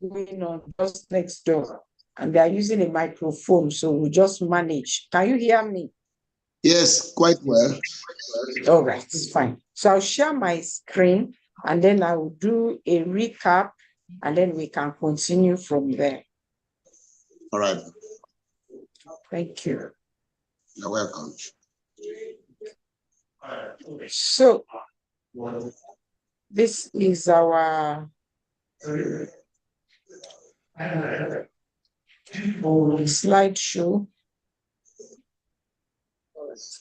going on just next door, and they are using a microphone, so we just manage. Can you hear me? Yes, quite well. All right, it's fine. So I'll share my screen, and then I will do a recap, and then we can continue from there. All right. Thank you. You're welcome. So this is our slideshow.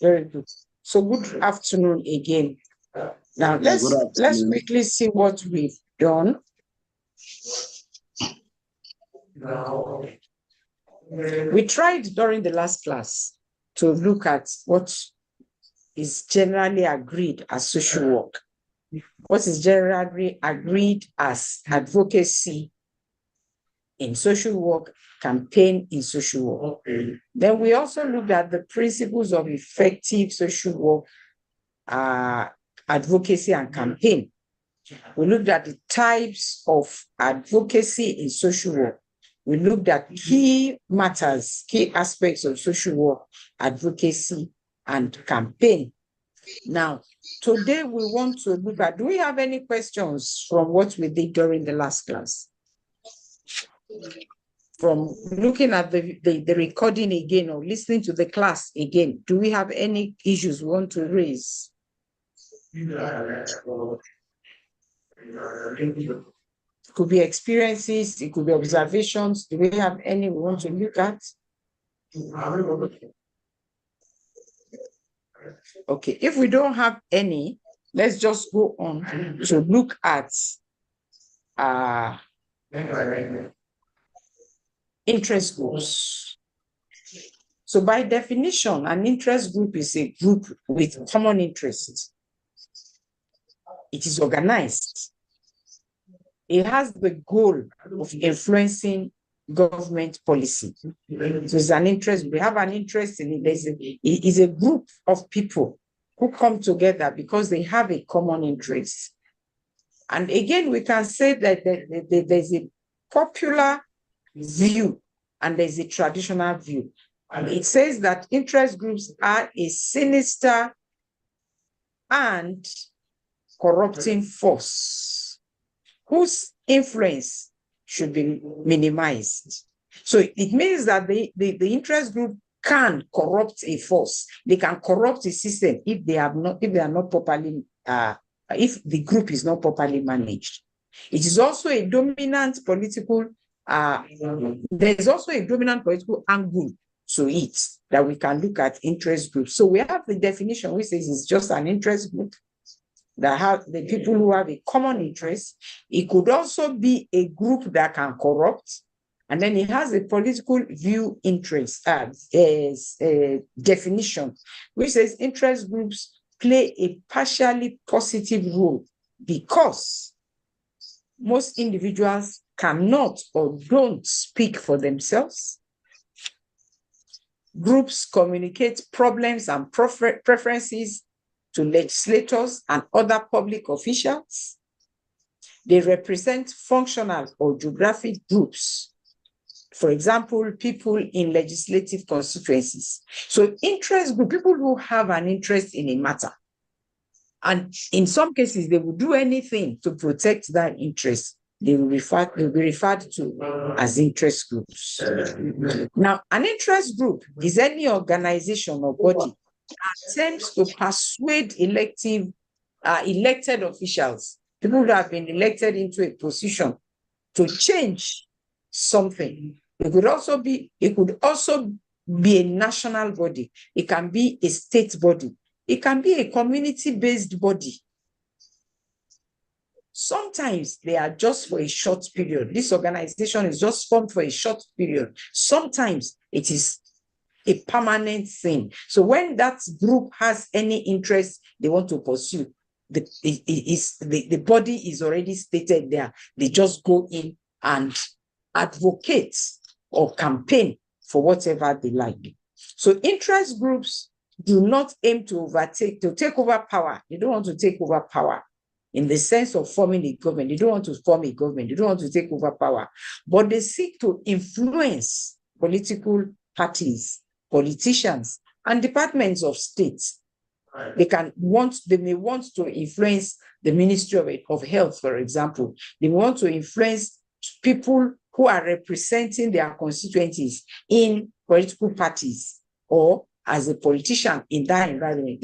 Very good. So good afternoon again. Now let's quickly see what we've done. We tried during the last class to look at what is generally agreed as social work, what is generally agreed as advocacy in social work, campaign in social work. Then we also looked at the principles of effective social work, advocacy and campaign. We looked at the types of advocacy in social work. We looked at key matters, key aspects of social work, advocacy, and campaign. Now, today we want to look at, do we have any questions from what we did during the last class? From looking at the recording again or listening to the class again, do we have any issues we want to raise? It could be experiences, it could be observations. Do we have any we want to look at? Okay, if we don't have any, let's just go on to look at interest groups. So by definition, an interest group is a group with common interests. It is organized. It has the goal of influencing government policy. So it's an interest. We have an interest in it. It is a group of people who come together because they have a common interest. And again, we can say that there's a popular view and there's a traditional view. And it says that interest groups are a sinister and corrupting force whose influence should be minimized. So it means that the interest group can corrupt a force. They can corrupt a system if they are not properly, if the group is not properly managed. It is also a dominant political, there's also a dominant political angle to it that we can look at interest groups. So we have the definition which says it's just an interest group that have the people who have a common interest. It could also be a group that can corrupt, and then it has a political view interest definition, which says interest groups play a partially positive role because most individuals cannot or don't speak for themselves. Groups communicate problems and preferences to legislators and other public officials. They represent functional or geographic groups. For example, people in legislative constituencies. So interest group, people who have an interest in a matter. And in some cases, they will do anything to protect that interest. They will be referred to as interest groups. Now, an interest group is any organization or body that attempts to persuade elected officials, people who have been elected into a position, to change something. It could also be a national body. It can be a state body. It can be a community-based body. Sometimes they are just for a short period. This organization is just formed for a short period. Sometimes it is a permanent thing. So when that group has any interest they want to pursue, the body is already stated there. They just go in and advocate or campaign for whatever they like. So interest groups do not aim to take over power. They don't want to take over power. in the sense of forming a government. They don't want to form a government. They don't want to take over power, but they seek to influence political parties, politicians, and departments of state. They may want to influence the Ministry of Health, for example. They want to influence people who are representing their constituencies in political parties or as a politician in that environment.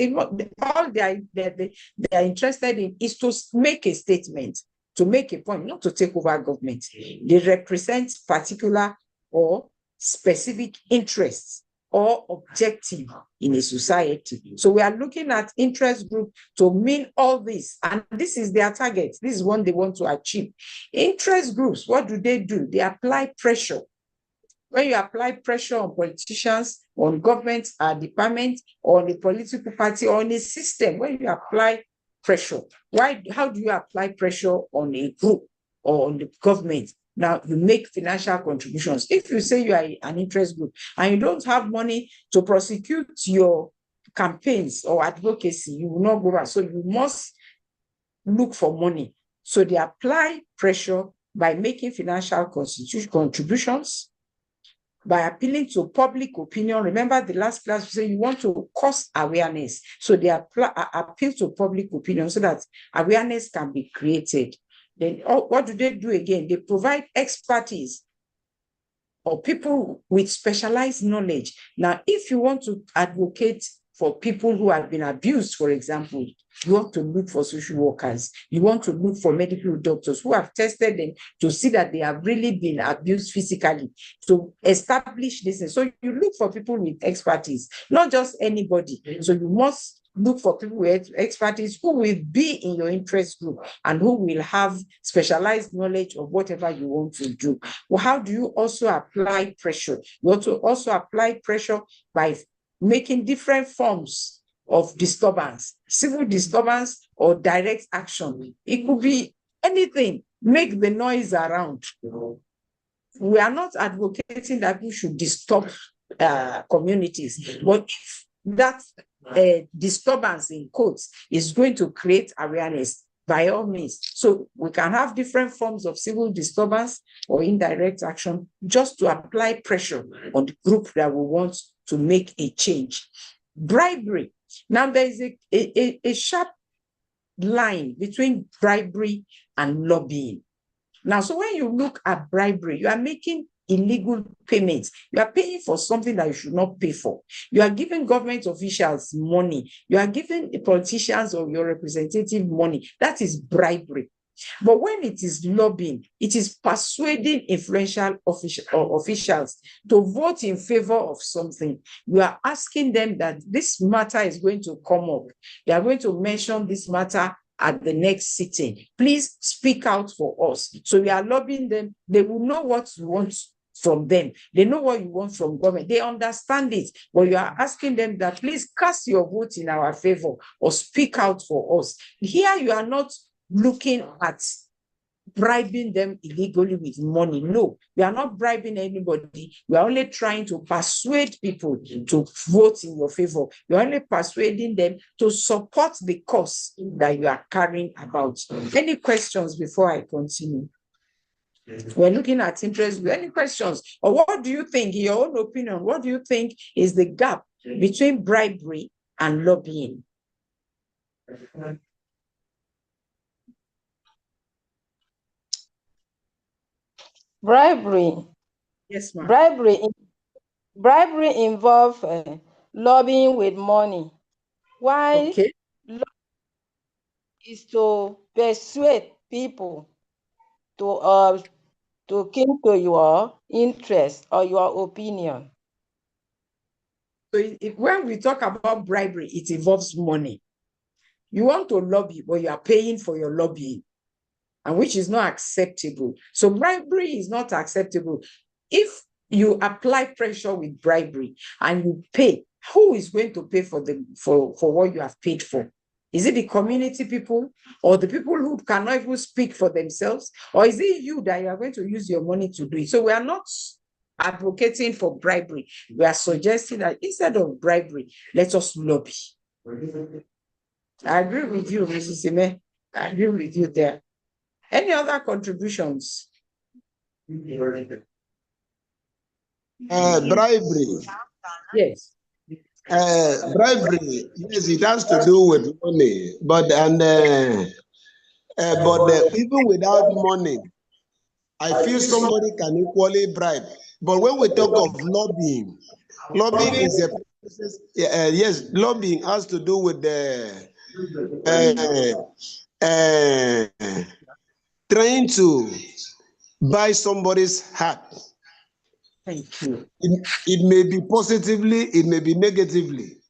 All they are interested in is to make a statement, to make a point, not to take over government. They represent particular or specific interests or objective in a society. So we are looking at interest group to mean all this, and this is their target. This is what they want to achieve. Interest groups, what do? They apply pressure. When you apply pressure on politicians, on government, department, on a political party, or on a system, when you apply pressure, how do you apply pressure on a group or on the government? Now, you make financial contributions. If you say you are an interest group and you don't have money to prosecute your campaigns or advocacy, you will not go back. So you must look for money. So they apply pressure by making financial contributions, by appealing to public opinion. Remember the last class, we said you want to cause awareness. So they appeal to public opinion so that awareness can be created. Then what do they do again? They provide expertise or people with specialized knowledge. Now, if you want to advocate for people who have been abused, for example, you want to look for social workers. You want to look for medical doctors who have tested them to see that they have really been abused physically, to establish this. So you look for people with expertise, not just anybody. So you must look for people with expertise who will be in your interest group and who will have specialized knowledge of whatever you want to do. Well, how do you also apply pressure? You want to also apply pressure by making different forms of disturbance, civil disturbance or direct action. It could be anything. Make the noise around. We are not advocating that we should disturb communities, but if that disturbance in quotes is going to create awareness, by all means. So we can have different forms of civil disturbance or indirect action just to apply pressure on the group that we want to make a change. Bribery. Now there is a sharp line between bribery and lobbying. Now, so when you look at bribery, you are making illegal payments. You are paying for something that you should not pay for. You are giving government officials money. You are giving the politicians or your representative money. That is bribery. But when it is lobbying, it is persuading influential officials to vote in favor of something. You are asking them that this matter is going to come up. You are going to mention this matter at the next sitting. Please speak out for us. So we are lobbying them. They will know what you want from them. They know what you want from government. They understand it. But you are asking them that please cast your vote in our favor or speak out for us. Here you are not looking at bribing them illegally with money. No, we are not bribing anybody. We are only trying to persuade people to vote in your favor. You're only persuading them to support the cause that you are carrying about. Any questions before I continue? We're looking at interest. Any questions? Or what do you think, in your own opinion, what do you think is the gap between bribery and lobbying? Bribery. Yes, ma'am. Bribery involves lobbying with money. Why? Okay. Is to persuade people to keep to your interest or your opinion. So when we talk about bribery, it involves money. You want to lobby, but you are paying for your lobbying, and which is not acceptable. So bribery is not acceptable. If you apply pressure with bribery and you pay, who is going to pay for what you have paid for? Is it the community people or the people who cannot even speak for themselves? Or is it you that you are going to use your money to do it? So we are not advocating for bribery. We are suggesting that instead of bribery, let us lobby. I agree with you, Mrs. Sime. I agree with you there. Any other contributions? Bribery. Yes. Bribery, yes, it has to do with money, but even without money, I feel somebody can equally bribe. But when we talk of lobbying, lobbying is a process. Yes, lobbying has to do with the trying to buy somebody's heart. Thank you. It may be positively, it may be negatively.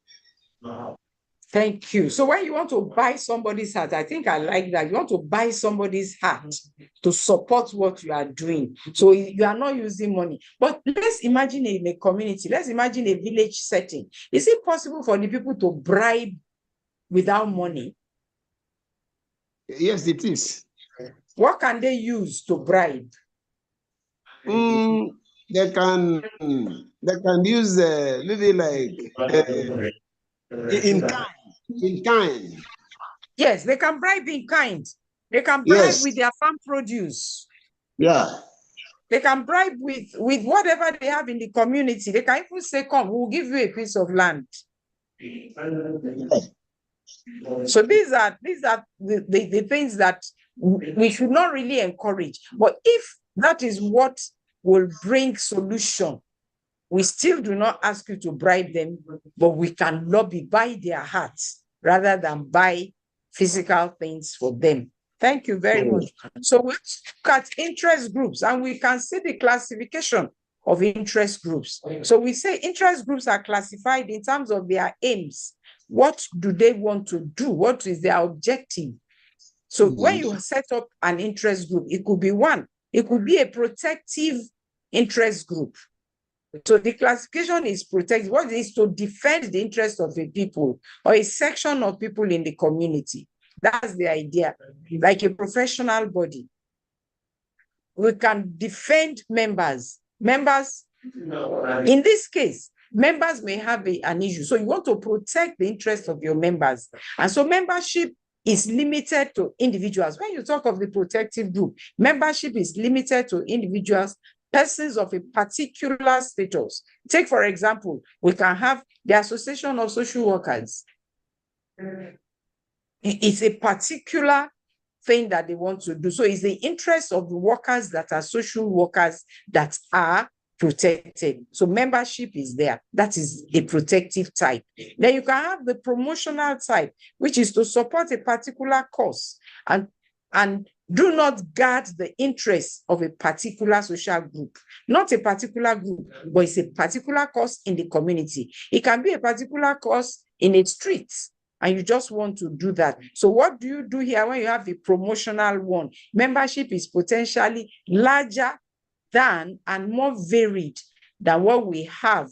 Thank you. So when you want to buy somebody's heart, I think I like that. You want to buy somebody's heart to support what you are doing. So you are not using money. But let's imagine in a community, let's imagine a village setting. Is it possible for the people to bribe without money? Yes, it is. What can they use to bribe? They can use maybe like in kind. In kind. Yes, they can bribe in kind. They can bribe Yes. with their farm produce. Yeah. They can bribe with whatever they have in the community. They can even say, come, we'll give you a piece of land. So these are the things that we should not really encourage. But if that is what will bring solution, we still do not ask you to bribe them, but we can lobby, buy their hearts rather than buy physical things for them. Thank you very much. So we look at interest groups and we can see the classification of interest groups. So we say interest groups are classified in terms of their aims. What do they want to do? What is their objective? So when you set up an interest group, it could be one. It could be a protective interest group. So the classification is protect. What is to defend the interest of a people or a section of people in the community. That's the idea. Like a professional body, we can defend members. Members, in this case, members may have an issue. So you want to protect the interest of your members. And so membership is limited to individuals. When you talk of the protective group, membership is limited to individuals, persons of a particular status. Take, for example, we can have the Association of Social Workers. It's a particular thing that they want to do. So it's the interest of the workers that are social workers that are protected. So membership is there. That is a protective type. Then you can have the promotional type, which is to support a particular cause and do not guard the interests of a particular social group. Not a particular group, but it's a particular cause in the community. It can be a particular cause in a street, and you just want to do that. So what do you do here when you have the promotional one? Membership is potentially larger than and more varied than what we have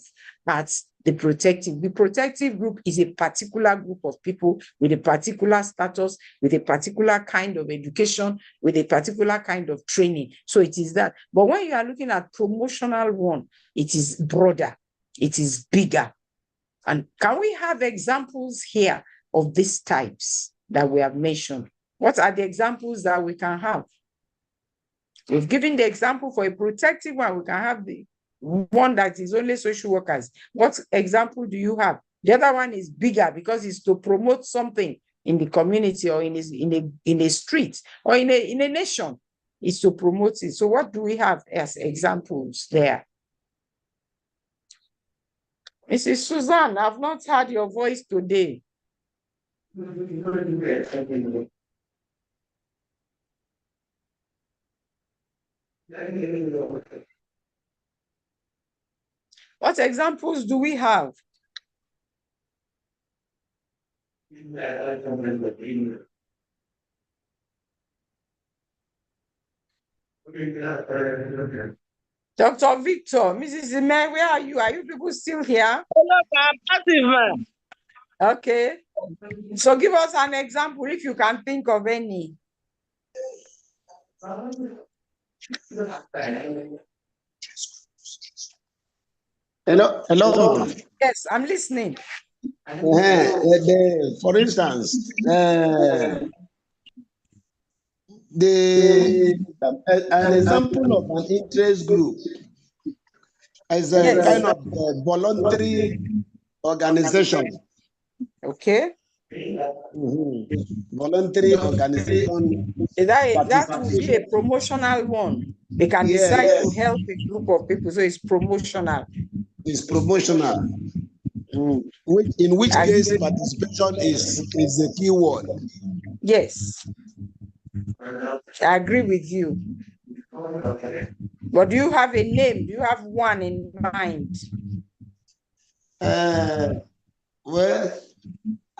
at the protective. The protective group is a particular group of people with a particular status, with a particular kind of education, with a particular kind of training. So it is that. But when you are looking at promotional one, it is broader, it is bigger. And can we have examples here of these types that we have mentioned? What are the examples that we can have? We've given the example for a protective one. We can have the one that is only social workers. What example do you have? The other one is bigger because it's to promote something in the community or in a street or in a nation. It's to promote it. So what do we have as examples there? Mrs. Suzanne, I've not heard your voice today. What examples do we have? Dr. Victor, Mrs. Ime, where are you? Are you people still here? Hello, okay. So give us an example if you can think of any. Hello. Yes, I'm listening. For instance, an example of an interest group is a Yes. kind of voluntary organization. Okay. Voluntary organization That will be a participation. promotional one. They can decide to Yes, help a group of people, so it's promotional. it's promotional. Mm. In which I- case participation is the key word. yes, I agree with you. But do you have a name? Do you have one in mind? Well,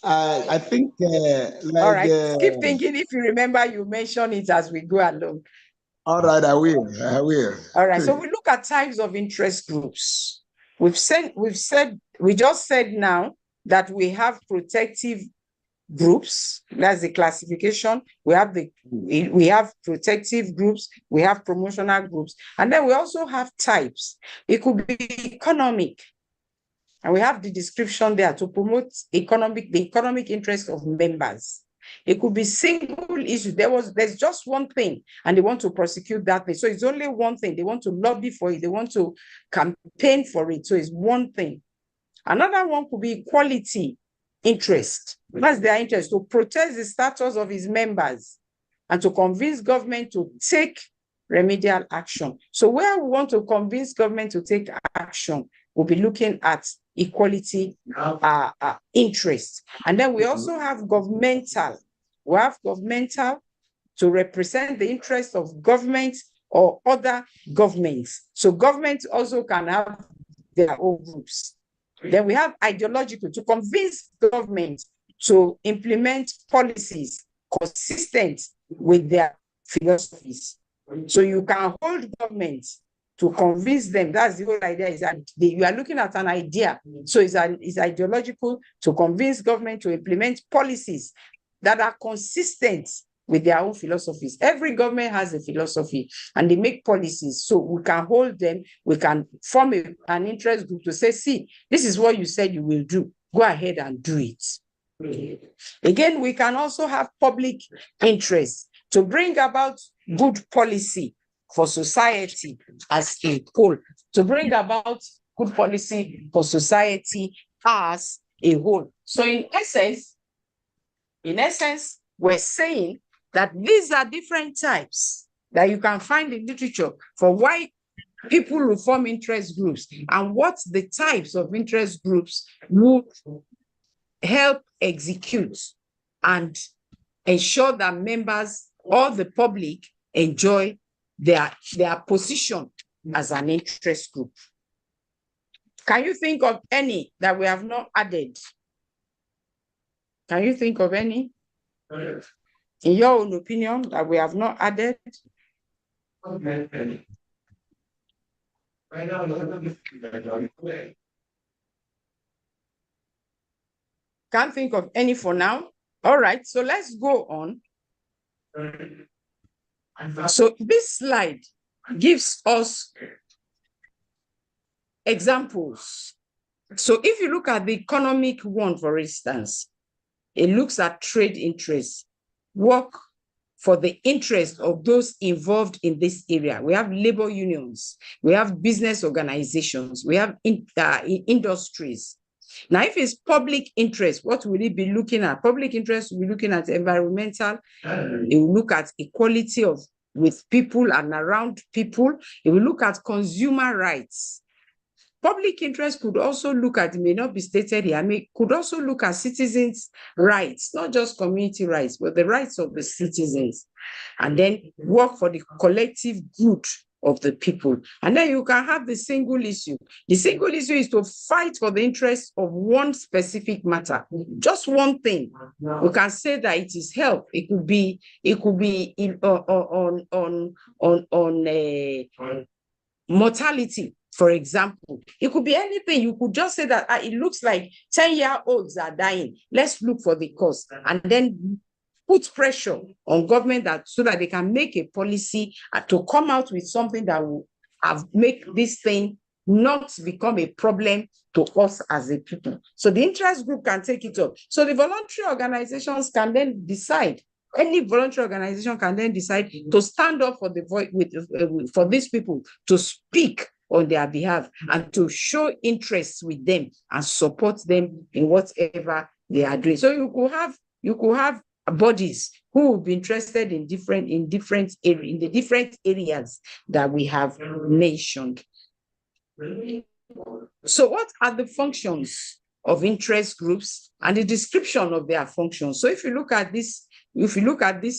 I think All right. Keep thinking. If you remember, you mention it as we go along. all right, I will. All right. So we look at types of interest groups. We just said now that we have protective groups. That's the classification. We have protective groups, we have promotional groups, and then we also have types. It could be economic. And we have the description there to promote the economic interest of members. It could be single issue. There's just one thing, and they want to prosecute that thing. So it's only one thing. They want to lobby for it. They want to campaign for it. So it's one thing. Another one could be equality interest. That's their interest, to protect the status of his members and to convince government to take remedial action. So where we want to convince government to take action, we'll be looking at equality interest. And then we also have governmental. We have governmental to represent the interests of government or other governments. So government also can have their own groups. Then we have ideological, to convince government to implement policies consistent with their philosophies. So you can hold government to convince them. That's the whole idea, is that you are looking at an idea. So it's ideological, to convince government to implement policies that are consistent with their own philosophies. Every government has a philosophy and they make policies. So we can hold them, we can form an interest group to say, see, this is what you said you will do. Go ahead and do it. Again, we can also have public interest to bring about good policy for society as a whole, to bring about good policy for society as a whole. So in essence, we're saying that these are different types that you can find in literature for why people will form interest groups and what the types of interest groups would help execute and ensure that members or the public enjoy their position as an interest group. Can you think of any that we have not added? Can you think of any, in your own opinion, that we have not added? Can't think of any for now. All right, so let's go on. So this slide gives us examples. So if you look at the economic one, for instance, it looks at trade interests, work for the interest of those involved in this area. We have labor unions, we have business organizations, we have industries. Now, if it's public interest, what will it be looking at? Public interest will be looking at environmental. It will look at equality with people and around people. It will look at consumer rights. Public interest could also look at, it may not be stated here, could also look at citizens' rights, not just community rights, but the rights of the citizens, and then work for the collective good of the people. And then you can have the single issue. The single issue is to fight for the interest of one specific matter, just one thing. We can say that it is health. It could be on mortality. For example, it could be anything. You could just say that it looks like 10-year-olds are dying. Let's look for the cause and then put pressure on government so that they can make a policy to come out with something that will make this thing not become a problem to us as a people. So the interest group can take it up. So the voluntary organizations can then decide Any voluntary organization can then decide to stand up for the voice for these people to speak on their behalf and to show interest with them and support them in whatever they are doing. So you could have bodies who will be interested in the different areas that we have mentioned. So what are the functions of interest groups and the description of their functions? So if you look at this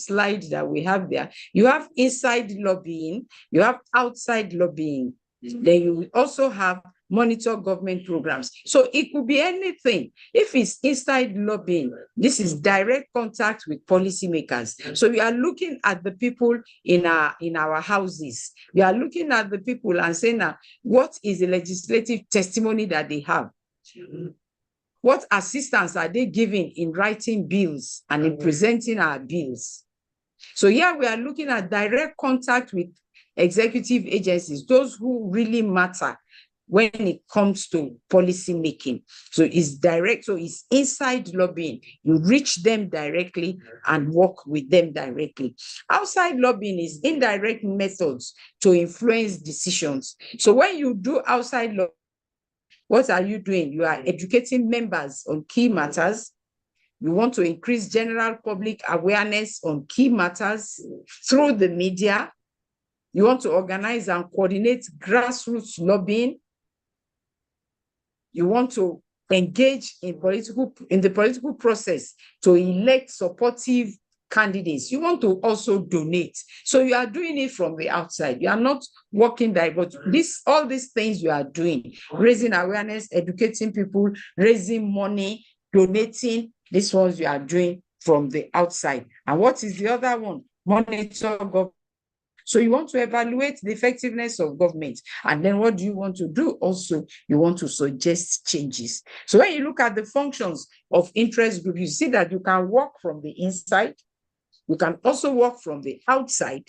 slide that we have there, you have inside lobbying, you have outside lobbying. Then you will also have monitor government programs. So it could be anything. If it's inside lobbying, this is direct contact with policymakers. So we are looking at the people in our houses. We are looking at the people and saying, what is the legislative testimony that they have? What assistance are they giving in writing bills and in presenting our bills? So here we are looking at direct contact with executive agencies, those who really matter when it comes to policy making. So it's direct, so it's inside lobbying. You reach them directly and work with them directly. Outside lobbying is indirect methods to influence decisions. So when you do outside lobbying, what are you doing? You are educating members on key matters. You want to increase general public awareness on key matters through the media. You want to organize and coordinate grassroots lobbying. You want to engage in the political process to elect supportive candidates. You want to also donate. So you are doing it from the outside. You are not working there, but all these things you are doing, raising awareness, educating people, raising money, donating, these ones you are doing from the outside. And what is the other one? Monitor government. So you want to evaluate the effectiveness of government. And then what do you want to do? Also, you want to suggest changes. So when you look at the functions of interest group, you see that you can work from the inside. You can also work from the outside.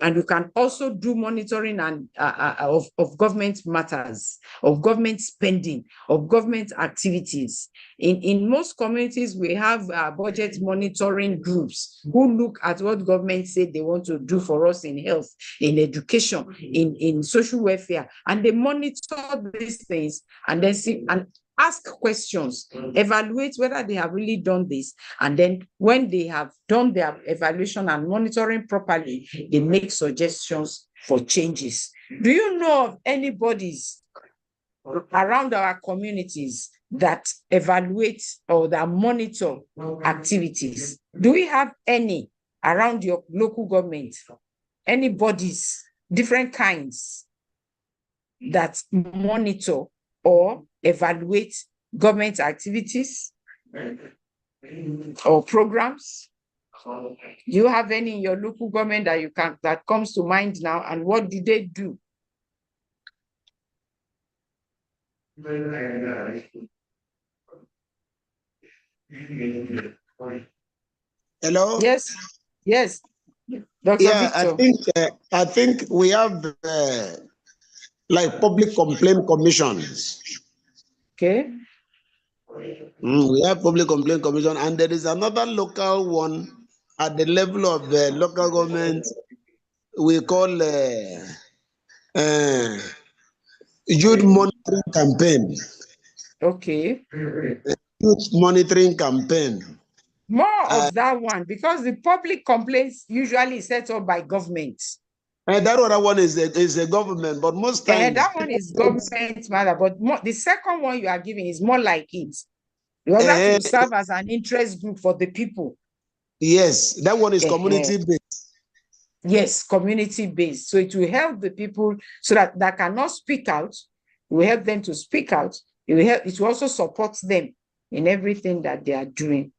And you can also do monitoring of government matters, of government spending, of government activities. In most communities, we have budget monitoring groups who look at what government said they want to do for us in health, in education, in social welfare, and they monitor these things and then see and ask questions, evaluate whether they have really done this. And then when they have done their evaluation and monitoring properly, they make suggestions for changes. Do you know of any bodies around our communities that evaluate or that monitor activities? Do we have any around your local government? Any bodies, different kinds, that monitor or evaluate government activities or programs? Do you have any in your local government that comes to mind now, and what do they do? Hello? Yes, Dr. Yeah, Victor. I think we have like public complaint commissions. Okay. We have public complaint commission, and there is another local one at the level of the local government. We call youth monitoring campaign. Okay. Youth monitoring campaign. More of that one, because the public complaints usually set up by government. And that other one is a government, but most times that one is government matter, but the second one you are giving is more like it. You have to serve as an interest group for the people. Yes, that one is community based. Yes, community based. So it will help the people so that cannot speak out. It will help them to speak out. It will also support them in everything that they are doing.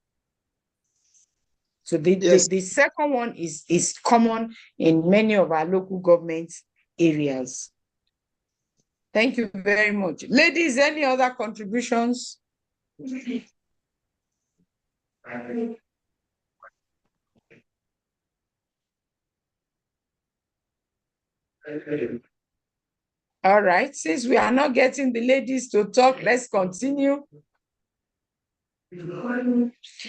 So the second one is common in many of our local government areas. Thank you very much. Ladies, any other contributions? All right, since we are not getting the ladies to talk, let's continue.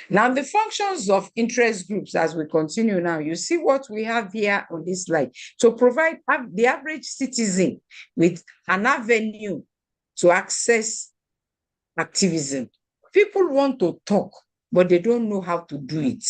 Now, the functions of interest groups, as we continue now, you see what we have here on this slide. To provide the average citizen with an avenue to access activism. People want to talk, but they don't know how to do it.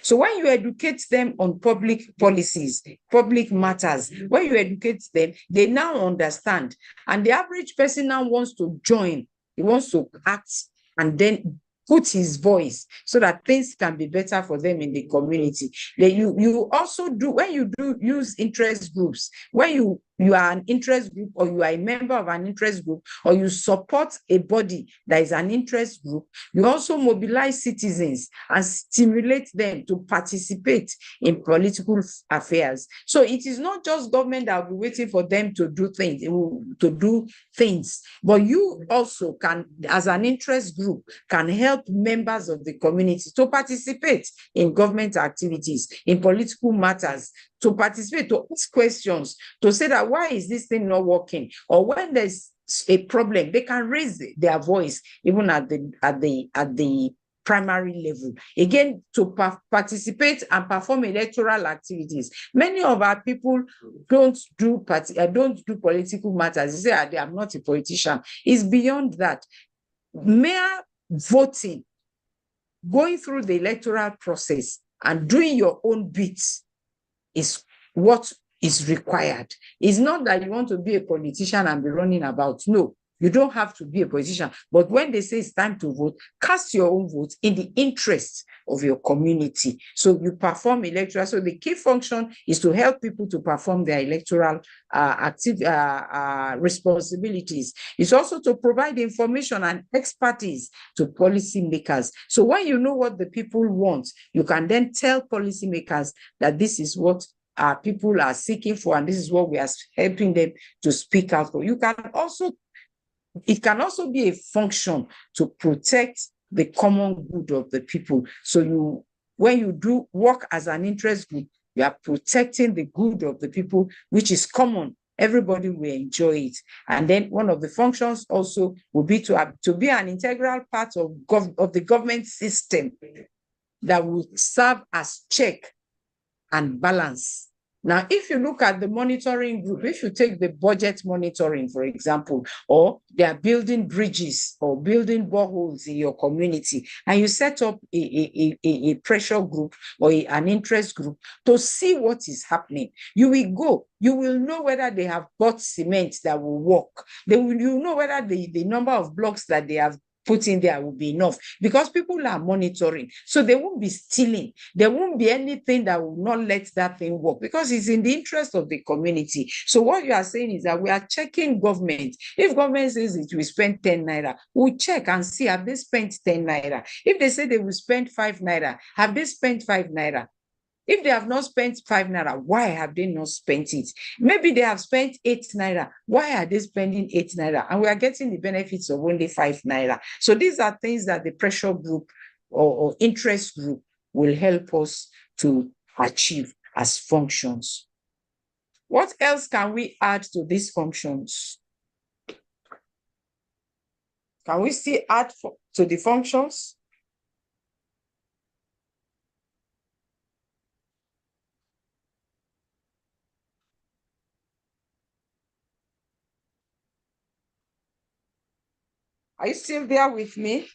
So when you educate them on public policies, public matters, when you educate them, they now understand. And the average person now wants to join. He wants to act and then put his voice so that things can be better for them in the community. You also do, when you do use interest groups, when you are an interest group, or you are a member of an interest group, or you support a body that is an interest group, you also mobilize citizens and stimulate them to participate in political affairs. So it is not just government that will be waiting for them to do things, but you also can, as an interest group, can help members of the community to participate in government activities, in political matters, to participate, to ask questions, to say that why is this thing not working? Or when there's a problem, they can raise their voice even at the primary level. Again, to participate and perform electoral activities. Many of our people don't do political matters. They say, I'm not a politician. It's beyond that. Mere voting, going through the electoral process and doing your own bits is what is required. It's not that you want to be a politician and be running about. No, you don't have to be a politician. But when they say it's time to vote, cast your own vote in the interest of your community. So you perform electoral. So the key function is to help people to perform their electoral responsibilities. It's also to provide information and expertise to policymakers. So when you know what the people want, you can then tell policymakers that this is what our people are seeking for, and this is what we are helping them to speak out for. It can also be a function to protect the common good of the people. So when you do work as an interest group, you are protecting the good of the people, which is common. Everybody will enjoy it. And then one of the functions also will be to be an integral part of the government system that will serve as check and balance. Now, if you look at the monitoring group, if you take the budget monitoring, for example, or they are building bridges or building boreholes in your community, and you set up a pressure group or an interest group to see what is happening, you will know whether they have bought cement that will work. You know whether the number of blocks that they have put in there will be enough, because people are monitoring. So they won't be stealing. There won't be anything that will not let that thing work, because it's in the interest of the community. So what you are saying is that we are checking government. If government says it will spend 10 naira, we'll check and see, have they spent 10 naira? If they say they will spend 5 naira, have they spent 5 naira? If they have not spent 5 naira, why have they not spent it? Maybe they have spent 8 naira. Why are they spending 8 naira? And we are getting the benefits of only 5 naira. So these are things that the pressure group or interest group will help us to achieve as functions. What else can we add to these functions? Can we still add to the functions? Are you still there with me?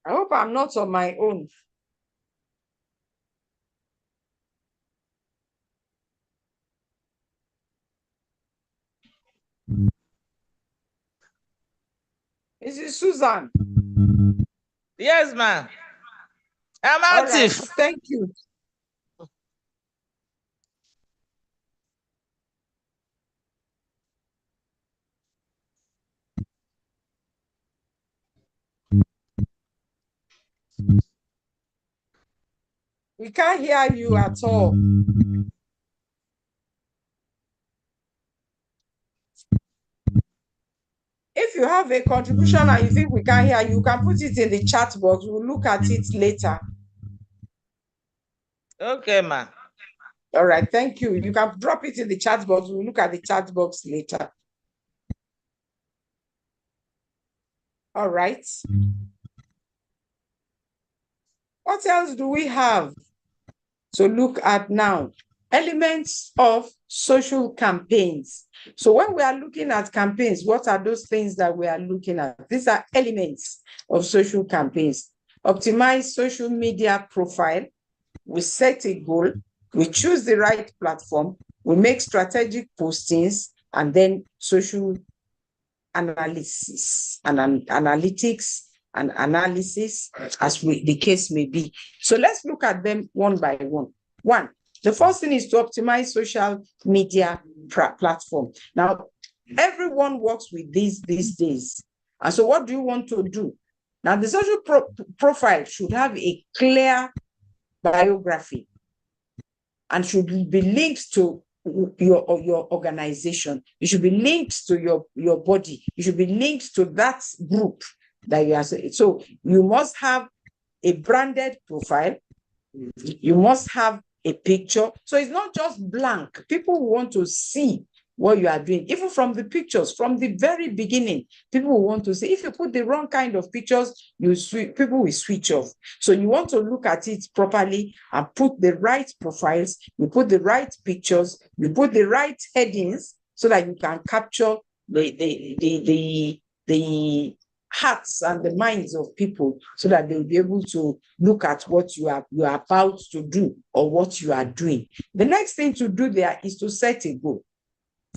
I hope I'm not on my own. Is it Susan? Yes, ma'am. I'm All active. right, thank you. We can't hear you at all. If you have a contribution and you think we can't hear you, you can put it in the chat box. We'll look at it later. Okay, ma'am. All right, thank you. You can drop it in the chat box. We'll look at the chat box later. All right. What else do we have to look at now? Elements of social campaigns. So when we are looking at campaigns, what are those things that we are looking at? These are elements of social campaigns. Optimize social media profile. We set a goal. We choose the right platform. We make strategic postings, and then social analysis and analytics and analysis, as the case may be. So let's look at them one by one. One, the first thing is to optimize social media platform. Now, everyone works with these days. And so what do you want to do? Now, the social profile should have a clear biography and should be linked to your organization. It should be linked to your body. You should be linked to that group that you are. So you must have a branded profile. You must have a picture. So it's not just blank. People want to see what you are doing. Even from the pictures, from the very beginning, people want to see. If you put the wrong kind of pictures, people will switch off. So you want to look at it properly and put the right profiles, you put the right pictures, you put the right headings so that you can capture the hearts and the minds of people so that they'll be able to look at what you are about to do or what you are doing. The next thing to do there is to set a goal.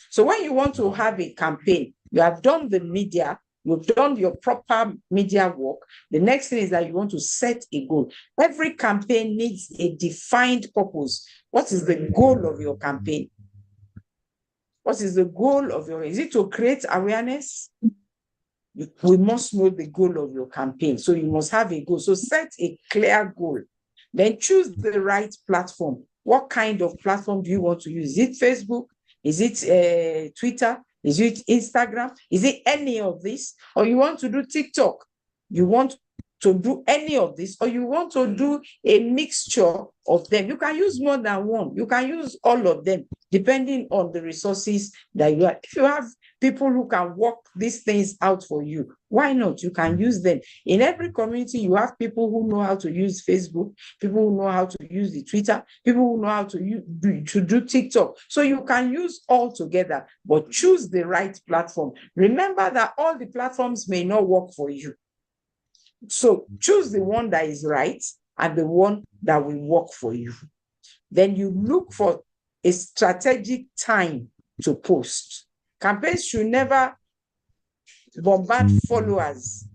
So when you want to have a campaign, you have done the media, you've done your proper media work. The next thing is that you want to set a goal. Every campaign needs a defined purpose. What is the goal of your campaign? What is the goal of is it to create awareness? We must know the goal of your campaign. So you must have a goal. So set a clear goal. Then choose the right platform. What kind of platform do you want to use? Is it Facebook? Is it Twitter? Is it Instagram? Is it any of this? Or you want to do TikTok? You want to do any of this? Or you want to do a mixture of them? You can use more than one. You can use all of them, depending on the resources that you have. If you have people who can work these things out for you, why not? You can use them. In every community, you have people who know how to use Facebook, people who know how to use the Twitter, people who know how to do TikTok. So you can use all together, but choose the right platform. Remember that all the platforms may not work for you. So choose the one that is right and the one that will work for you. Then you look for a strategic time to post. Campaigns should never bombard followers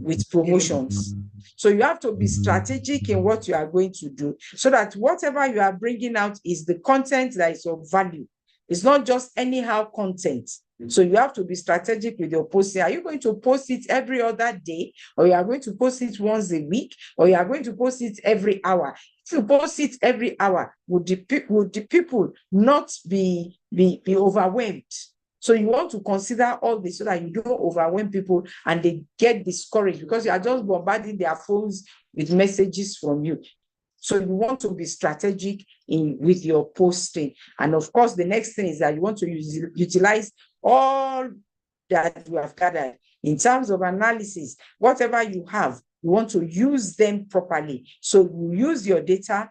with promotions. So you have to be strategic in what you are going to do so that whatever you are bringing out is the content that is of value. It's not just anyhow content. So you have to be strategic with your posting. Are you going to post it every other day, or you are going to post it once a week, or you are going to post it every hour? If you post it every hour, would the people not be overwhelmed? So you want to consider all this so that you don't overwhelm people and they get discouraged because you are just bombarding their phones with messages from you. So you want to be strategic with your posting. And of course, the next thing is that you want to utilize all that you have gathered in terms of analysis. Whatever you have, you want to use them properly. So you use your data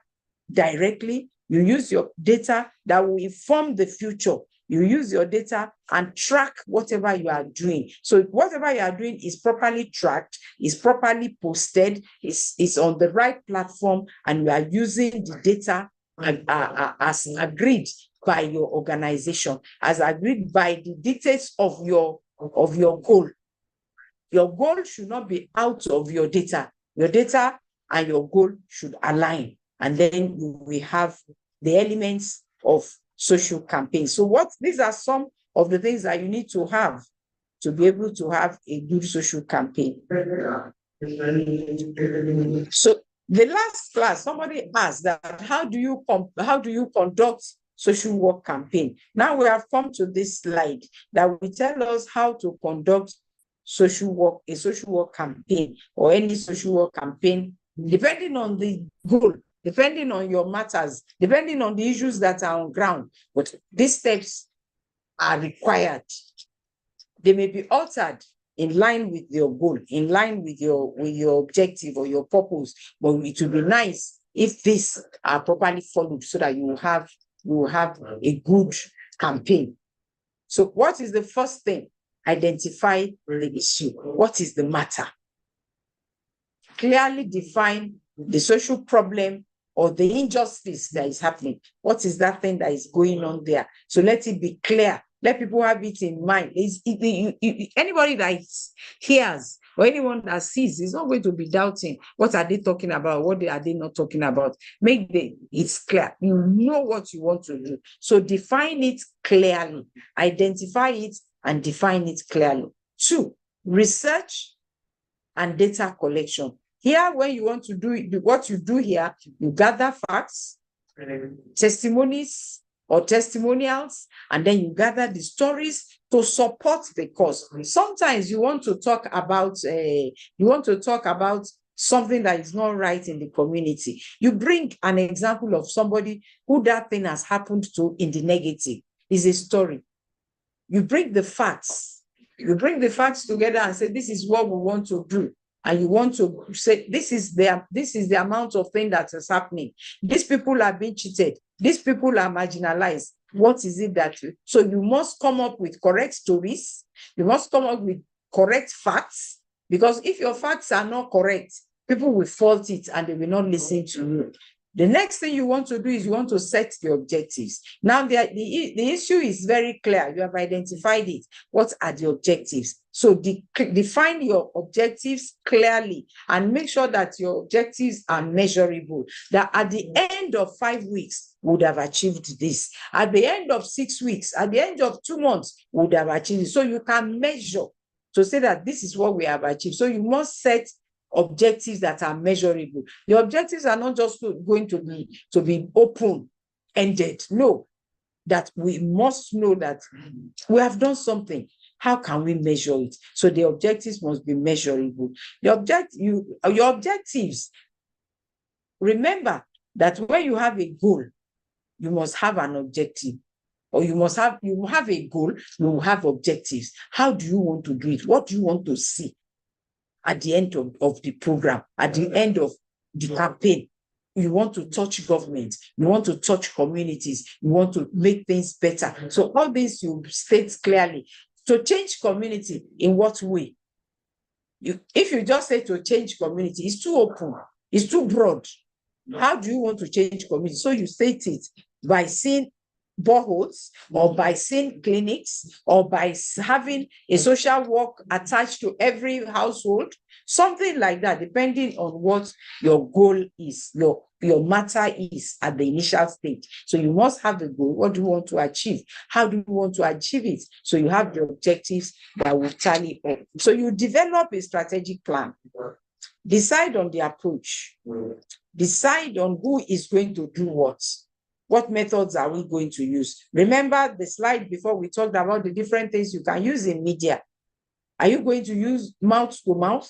directly. You use your data that will inform the future. You use your data and track whatever you are doing. So whatever you are doing is properly tracked, is properly posted, is on the right platform, and you are using the data as agreed by your organization, as agreed by the details of your goal. Your goal should not be out of your data. Your data and your goal should align. And then you will have the elements of social campaign. So these are some of the things that you need to have to be able to have a good social campaign. So the last class, somebody asked that how do you conduct social work campaign? Now we have come to this slide that will tell us how to conduct a social work campaign or any social work campaign, depending on the goal depending on your matters, depending on the issues that are on ground. But these steps are required. They may be altered in line with your goal, in line with your objective or your purpose, but it would be nice if these are properly followed so that you will have a good campaign. So what is the first thing? Identify the issue. What is the matter? Clearly define the social problem or the injustice that is happening. What is that thing that is going on there? So let it be clear. Let people have it in mind. Anybody that hears or anyone that sees is not going to be doubting what are they talking about, what are they not talking about. It's clear. You know what you want to do. So define it clearly, identify it and define it clearly. 2, research and data collection. Here, when you want to do what you do here, you gather facts, testimonies or testimonials, and then you gather the stories to support the cause. Sometimes you want to talk about something that is not right in the community. You bring an example of somebody who that thing has happened to in the negative. Is a story. You bring the facts. You bring the facts together and say, this is what we want to do. And you want to say, this is the amount of thing that is happening. These people are being cheated. These people are marginalized. What is it that so you must come up with correct stories. You must come up with correct facts, because if your facts are not correct, people will fault it and they will not listen to you. The next thing you want to do is you want to set the objectives. Now, the issue is very clear. You have identified it. What are the objectives? So define your objectives clearly and make sure that your objectives are measurable. That at the end of 5 weeks, would have achieved this. At the end of 6 weeks, at the end of 2 months, would have achieved it. So you can measure to say that this is what we have achieved. So you must set objectives that are measurable. The objectives are not just going to be open-ended. No, that we must know that we have done something. How can we measure it? So the objectives must be measurable. Your objectives, remember that when you have a goal, you must have an objective. Or you have a goal, you will have objectives. How do you want to do it? What do you want to see at the end of the program, at the end of the campaign? You want to touch government, you want to touch communities, you want to make things better. So all this you state clearly. To change community, in what way? If you just say to change community, it's too open, it's too broad. How do you want to change community? So you state it by seeing boreholes, or by seeing clinics, or by having a social work attached to every household, something like that, depending on what your goal is, your matter is at the initial stage. So you must have a goal. What do you want to achieve? How do you want to achieve it? So you have the objectives that will tally up. So you develop a strategic plan. Decide on the approach. Decide on who is going to do what. What methods are we going to use? Remember the slide before, we talked about the different things you can use in media. Are you going to use mouth to mouth,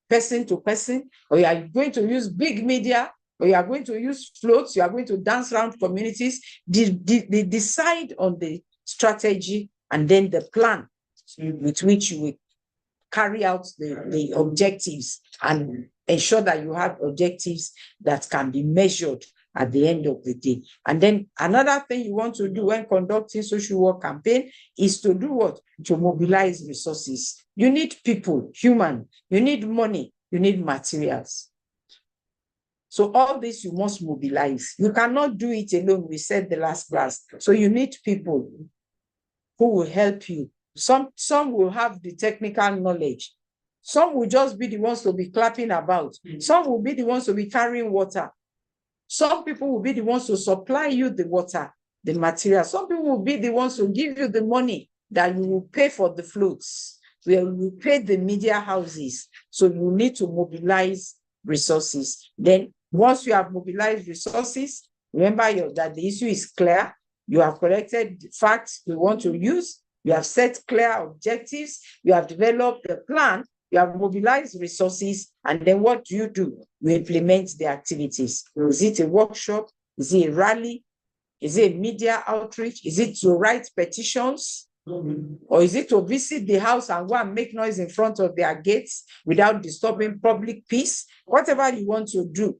person to person, or are you going to use big media, or you are going to use floats, you are going to dance around communities? Decide on the strategy and then the plan with which you will carry out the objectives and ensure that you have objectives that can be measured at the end of the day. And then another thing you want to do when conducting social work campaign is to do what? To mobilize resources. You need people, human, you need money, you need materials. So all this you must mobilize. You cannot do it alone, we said the last class. So you need people who will help you. Some will have the technical knowledge. Some will just be the ones to be clapping about. Some will be the ones to be carrying water. Some people will be the ones to supply you the water, the material. Some people will be the ones to give you the money that you will pay for the floats, where you will pay the media houses. So you need to mobilize resources. Then once you have mobilized resources, remember that the issue is clear. You have collected facts you want to use. You have set clear objectives. You have developed a plan. You have mobilized resources, and then what do? You implement the activities. Is it a workshop? Is it a rally? Is it media outreach? Is it to write petitions? Or is it to visit the house and go and make noise in front of their gates without disturbing public peace? Whatever you want to do,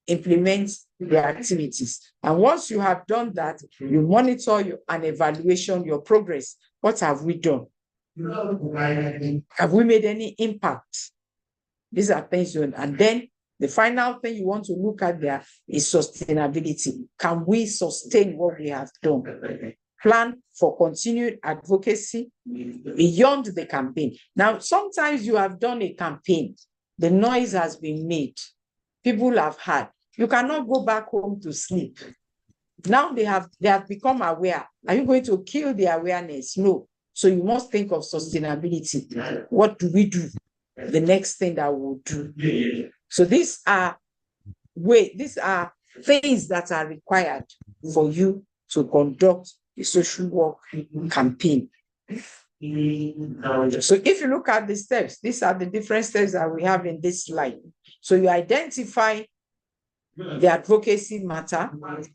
implement the activities. And once you have done that, you monitor and evaluation your progress. What have we done? Have we made any impact? These are things you, and then the final thing you want to look at there is sustainability. Can we sustain what we have done? Plan for continued advocacy beyond the campaign. Now, sometimes you have done a campaign, the noise has been made, people have had. You cannot go back home to sleep. Now they have become aware. Are you going to kill the awareness? No. So you must think of sustainability. What do we do? The next thing that we'll do. So these are things that are required for you to conduct a social work campaign. So if you look at the steps, these are the different steps that we have in this slide. So you identify the advocacy matter.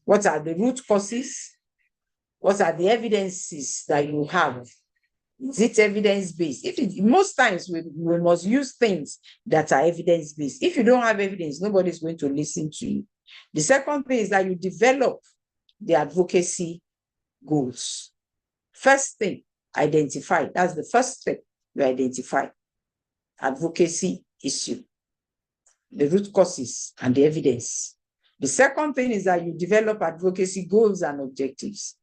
What are the root causes? What are the evidences that you have? Is it evidence-based? Most times we must use things that are evidence-based. If you don't have evidence, nobody's going to listen to you. The second thing is that you develop the advocacy goals. First thing, identify. That's the first step. You identify advocacy issue, the root causes and the evidence. The second thing is that you develop advocacy goals and objectives.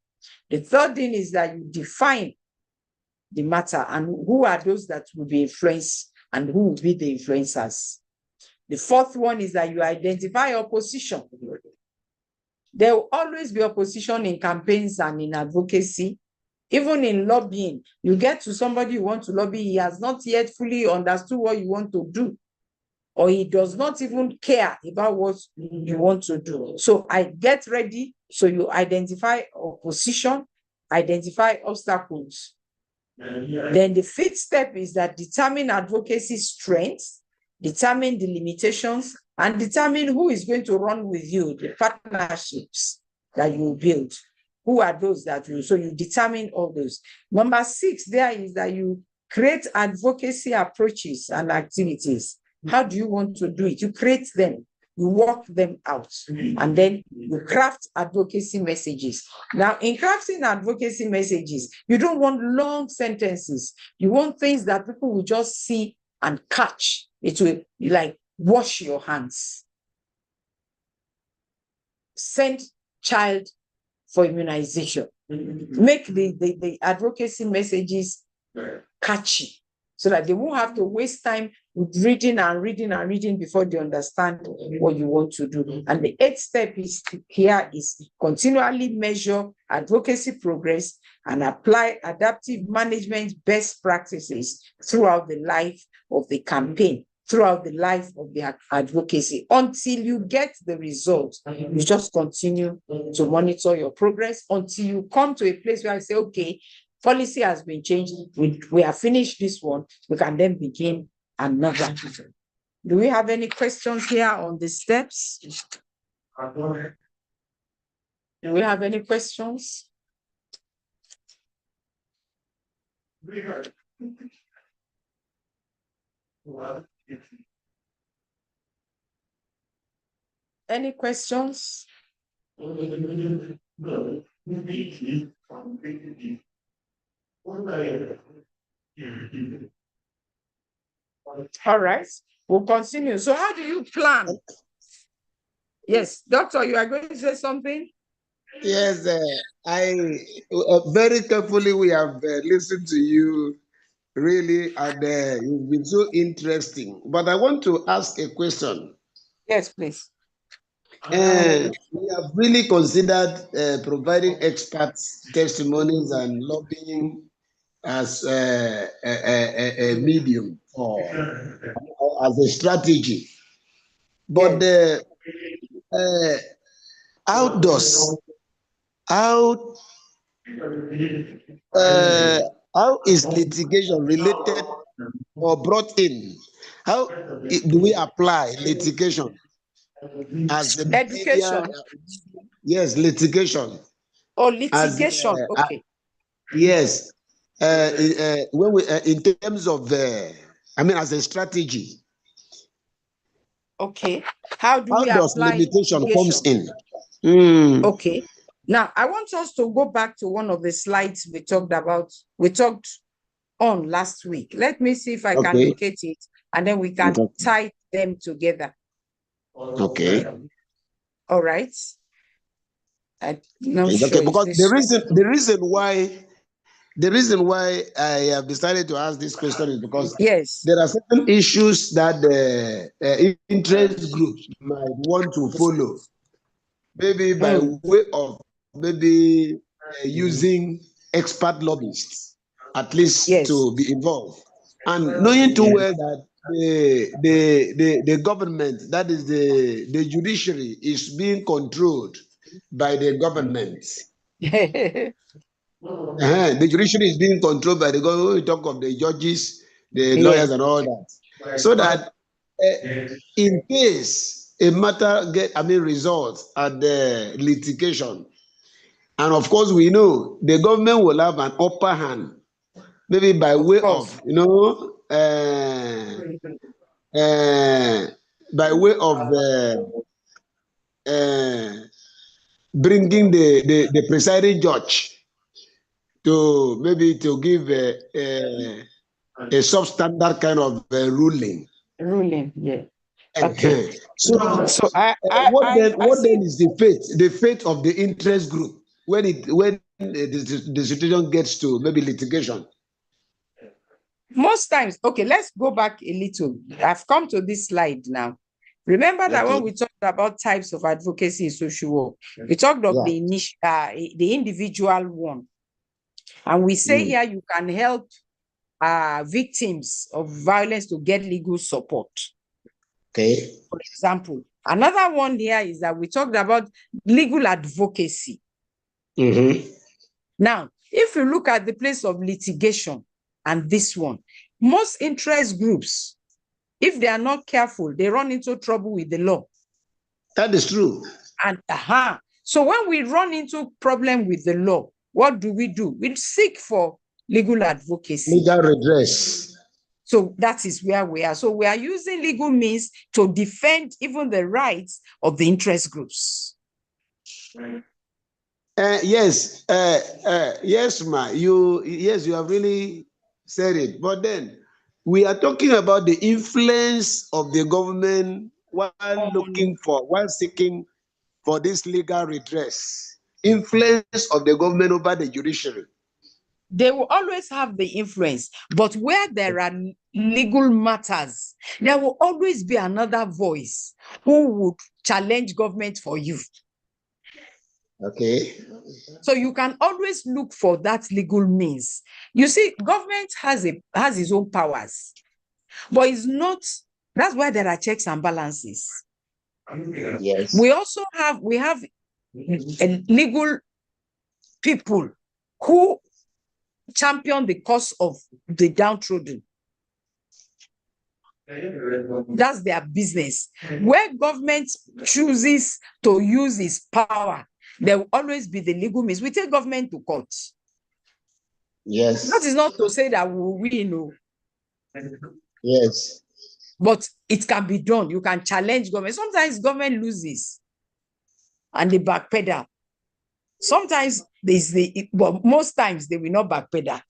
The third thing is that you define the matter and who are those that will be influenced and who will be the influencers. The fourth one is that you identify opposition. There will always be opposition in campaigns and in advocacy. Even in lobbying, you get to somebody you want to lobby, he has not yet fully understood what you want to do, or he does not even care about what you want to do. So I get ready. So you identify opposition, identify obstacles. Then the fifth step is that determine advocacy strengths, determine the limitations, and determine who is going to run with you, the partnerships that you build. Who are those that you, so you determine all those. Number 6 there is that you create advocacy approaches and activities. How do you want to do it? You create them, you work them out, and then you craft advocacy messages. Now, in crafting advocacy messages, you don't want long sentences. You want things that people will just see and catch. It will like wash your hands. Send child for immunization. Make the advocacy messages catchy so that they won't have to waste time with reading and reading and reading before they understand what you want to do. And the 8th step is continually measure advocacy progress and apply adaptive management best practices throughout the life of the campaign, throughout the life of the advocacy, until you get the results. You just continue to monitor your progress until you come to a place where I say, okay, policy has been changed. We have finished this one. We can then begin another. Do we have any questions here on the steps? Do we have any questions? Any questions? All right, we'll continue. So how do you plan? Yes, doctor, you are going to say something? Yes, I very carefully we have listened to you really, and you've been so interesting. But I want to ask a question. Yes, please. We have really considered providing experts' testimonies and lobbying as a medium or as a strategy. But Yes. how is litigation related or brought in, how do we apply litigation as the behavior? Education. Yes, litigation. Or As litigation. Okay. yes, when we in terms of I mean, as a strategy, Okay. How do how we does apply limitation comes litigation? in? Mm, Okay. Now, I want us to go back to one of the slides we talked about. We talked on last week. Let me see if I can okay, locate it, and then we can tie them together. okay, All right. I'm not it's sure okay. if Because this. the reason why I have decided to ask this question is because Yes. there are certain issues that the interest groups might want to follow, maybe by way of maybe using expert lobbyists, at least Yes. to be involved, and knowing too well that the government, that is the judiciary, is being controlled by the government. The judiciary is being controlled by the government. We talk of the judges, the Yeah. lawyers, and all that, so that in case a matter results at the litigation, and of course we know the government will have an upper hand, maybe by Of way course. of by way of bringing the presiding judge to maybe to give a substandard kind of ruling. Ruling. Yeah. Okay. So, So I what see then is the fate of the interest group when the situation gets to maybe litigation? most times. Okay, let's go back a little. I've come to this slide now. Remember that Okay. when we talked about types of advocacy in social work, we talked of Yeah. the individual one. And we say here you can help victims of violence to get legal support. Okay. For example, another one here is that we talked about legal advocacy. Now, if you look at the place of litigation and this one, most interest groups, if they are not careful, they run into trouble with the law. That is true. And so when we run into problem with the law, what do? We seek for legal advocacy. Legal redress. So that is where we are. So we are using legal means to defend even the rights of the interest groups. Yes, yes, you have really said it. But then we are talking about the influence of the government while seeking for this legal redress. Influence of the government over the judiciary. They will always have the influence, but where there are legal matters, there will always be another voice who would challenge government for you. Okay. So you can always look for that legal means. You see, government has its own powers, but it's not. That's why there are checks and balances. Yes. We also have legal people who champion the cause of the downtrodden. That's their business. Where government chooses to use its power, there will always be the legal means. We take government to court. Yes. That is not to say that we know. Yes. But it can be done. You can challenge government. Sometimes government loses and they backpedal. Sometimes but most times they will not backpedal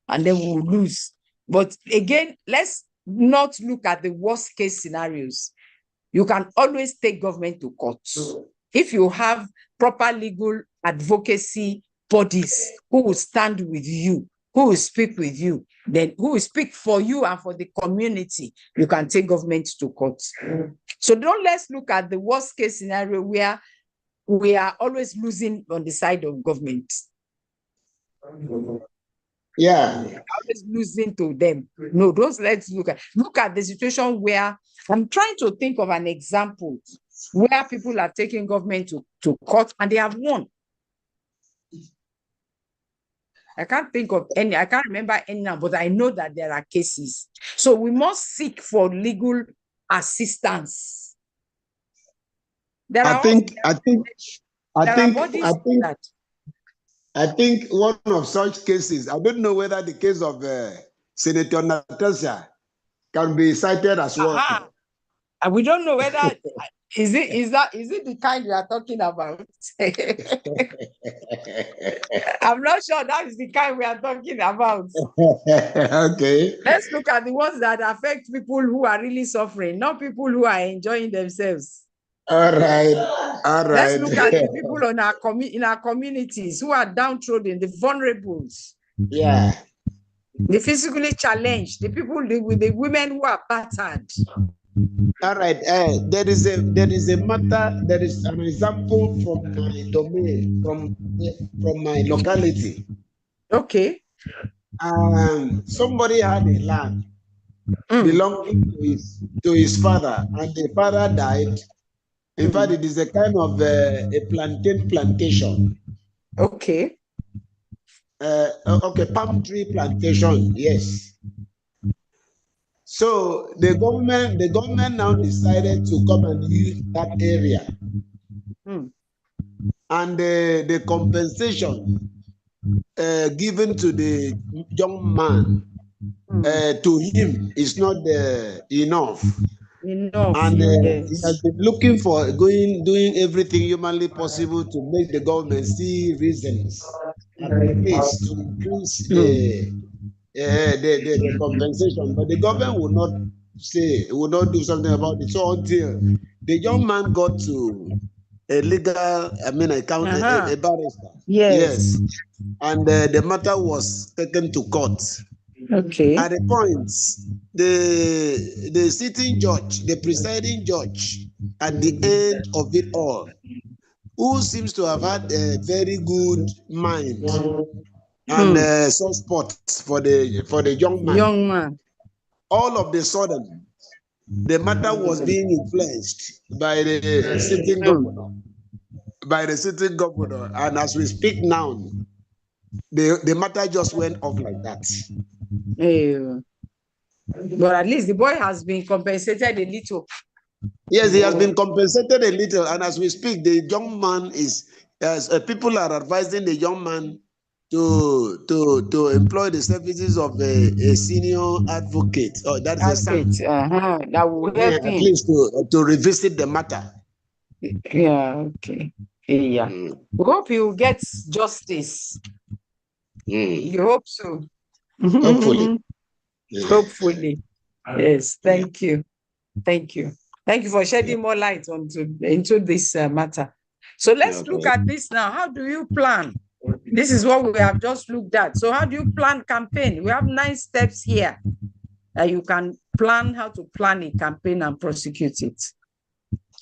and then we will lose. But again, let's not look at the worst case scenarios. You can always take government to court. If you have proper legal advocacy bodies who will stand with you, who will speak with you, then who will speak for you and for the community, you can take government to court. So let's look at the worst case scenario where we are always losing on the side of government. Yeah. Always losing to them. No, let's look at the situation where I'm trying to think of an example where people are taking government to court and they have won. I can't think of any, I can't remember any now, but I know that there are cases. So we must seek for legal assistance. There are bodies that. I think one of such cases, I don't know whether the case of Senator Natasha can be cited as well. And we don't know whether is it the kind we are talking about? I'm not sure that is the kind we are talking about. Okay. Let's look at the ones that affect people who are really suffering, not people who are enjoying themselves. All right. Let's look at the people in our communities who are downtrodden, the vulnerables. Yeah. The physically challenged, the people with the women who are battered. All right. There is an example from my domain, from my locality. Okay. Somebody had a land belonging to his father, and the father died. In fact, it is a kind of a plantation. Okay. Okay, palm tree plantation. Yes. So the government now decided to come and use that area, and the compensation given to the young man to him is not enough. And he has been looking for doing everything humanly possible to make the government see reasons at least to increase the compensation, but the government will not do something about it. So until the young man got to a barrister. Yes. And the matter was taken to court. Okay. At the point, the sitting judge, the presiding judge, at the end of it all, who seems to have had a very good mind and soft spot for the young man. All of the sudden, the matter was being influenced by the sitting governor. And as we speak now, the matter just went off like that. But at least the boy has been compensated a little. Yes, he has been compensated a little, and as we speak, the young man is, as people are advising the young man to employ the services of a senior advocate. Oh, that's a son. That will help him. At least to revisit the matter. Yeah, okay. Yeah. We hope he will get justice. You hope so. Hopefully. Hopefully. Yes. Thank you. Thank you. Thank you for shedding more light into this matter. So let's look at this now. How do you plan? This is what we have just looked at. So how do you plan campaign? We have 9 steps here that you can plan how to plan a campaign and prosecute it.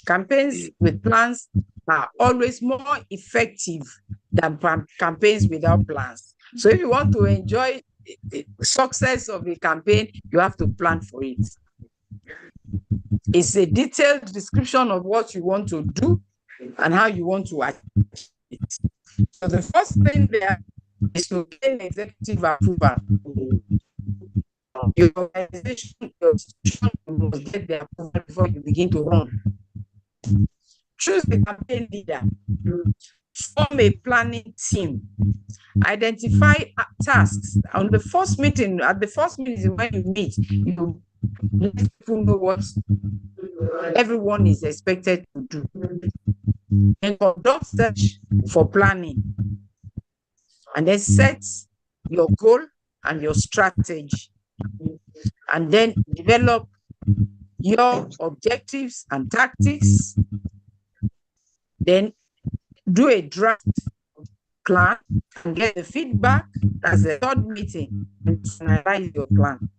Campaigns with plans are always more effective than campaigns without plans. So if you want to enjoy the success of a campaign, you have to plan for it. It's a detailed description of what you want to do and how you want to achieve it. So the first thing there is to gain executive approval. Your organization, your institution must get the approval before you begin to run. Choose the campaign leader. Form a planning team. Identify tasks. On the first meeting, when you meet, you let people know what everyone is expected to do. And conduct search for planning. And then set your goal and your strategy. And then develop your objectives and tactics. Then do a draft plan and get the feedback. That's the third meeting, and finalize your plan.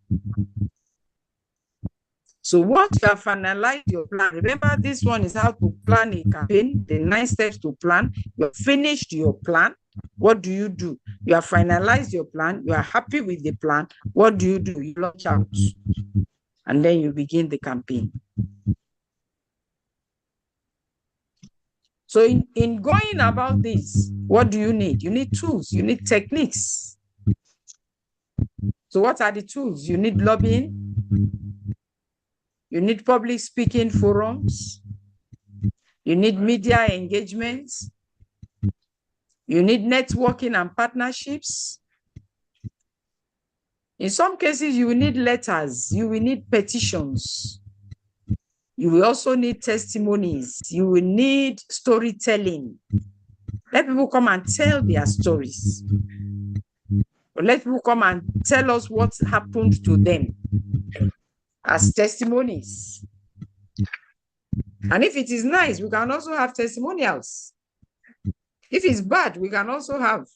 So once you have finalized your plan, remember this one is how to plan a campaign, the 9 steps to plan. You have finished your plan. What do? You have finalized your plan. You are happy with the plan. What do? You launch out. And then you begin the campaign. So in going about this, what do you need? You need tools, you need techniques. So what are the tools? You need lobbying. You need public speaking forums. You need media engagement. You need networking and partnerships. In some cases, you will need letters. You will need petitions. You will also need testimonies. You will need storytelling. Let people come and tell their stories. Or let people come and tell us what happened to them as testimonies. And if it is nice, we can also have testimonials. If it's bad, we can also have.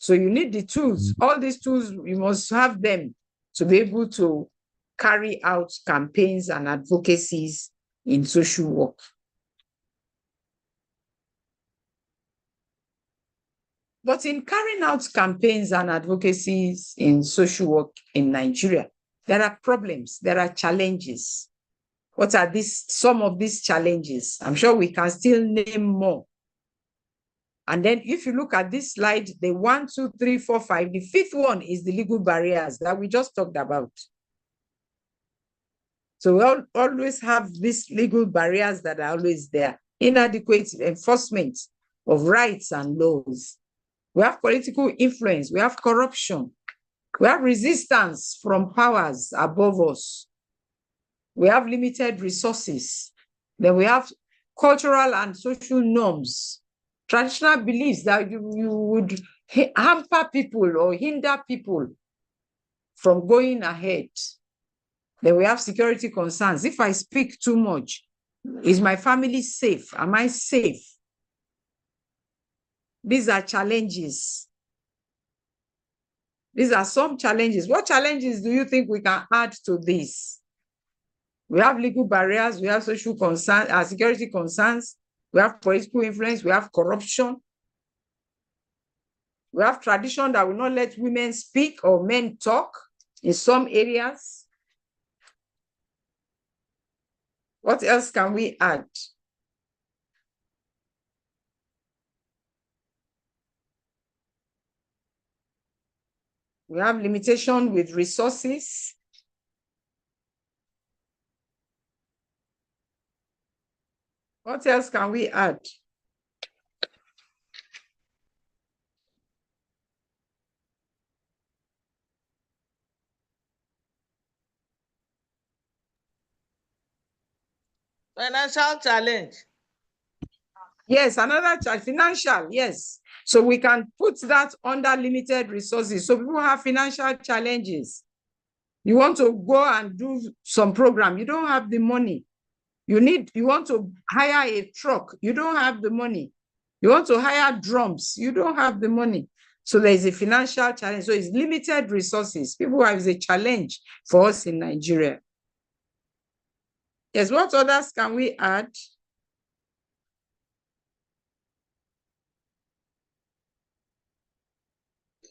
So you need the tools. All these tools, you must have them to be able to carry out campaigns and advocacies in social work. But in carrying out campaigns and advocacies in social work in Nigeria, there are problems, there are challenges. What are some of these challenges? I'm sure we can still name more. And then if you look at this slide, the 1, 2, 3, 4, 5, the fifth one is the legal barriers that we just talked about. So we always have these legal barriers that are always there. Inadequate enforcement of rights and laws. We have political influence. We have corruption. We have resistance from powers above us. We have limited resources. Then we have cultural and social norms, traditional beliefs that you would hamper people or hinder people from going ahead. Then we have security concerns. If I speak too much, is my family safe? Am I safe? These are challenges. These are some challenges. What challenges do you think we can add to this? We have legal barriers, we have social concerns, security concerns, we have political influence, we have corruption. We have tradition that will not let women speak or men talk in some areas. What else can we add? We have limitation with resources. What else can we add? Financial challenge. Yes, another challenge, financial, yes. So we can put that under limited resources. So people have financial challenges. You want to go and do some program, you don't have the money. You want to hire a truck, you don't have the money. You want to hire drums, you don't have the money. So there is a financial challenge. So it's limited resources. People have a challenge for us in Nigeria. Yes, what others can we add?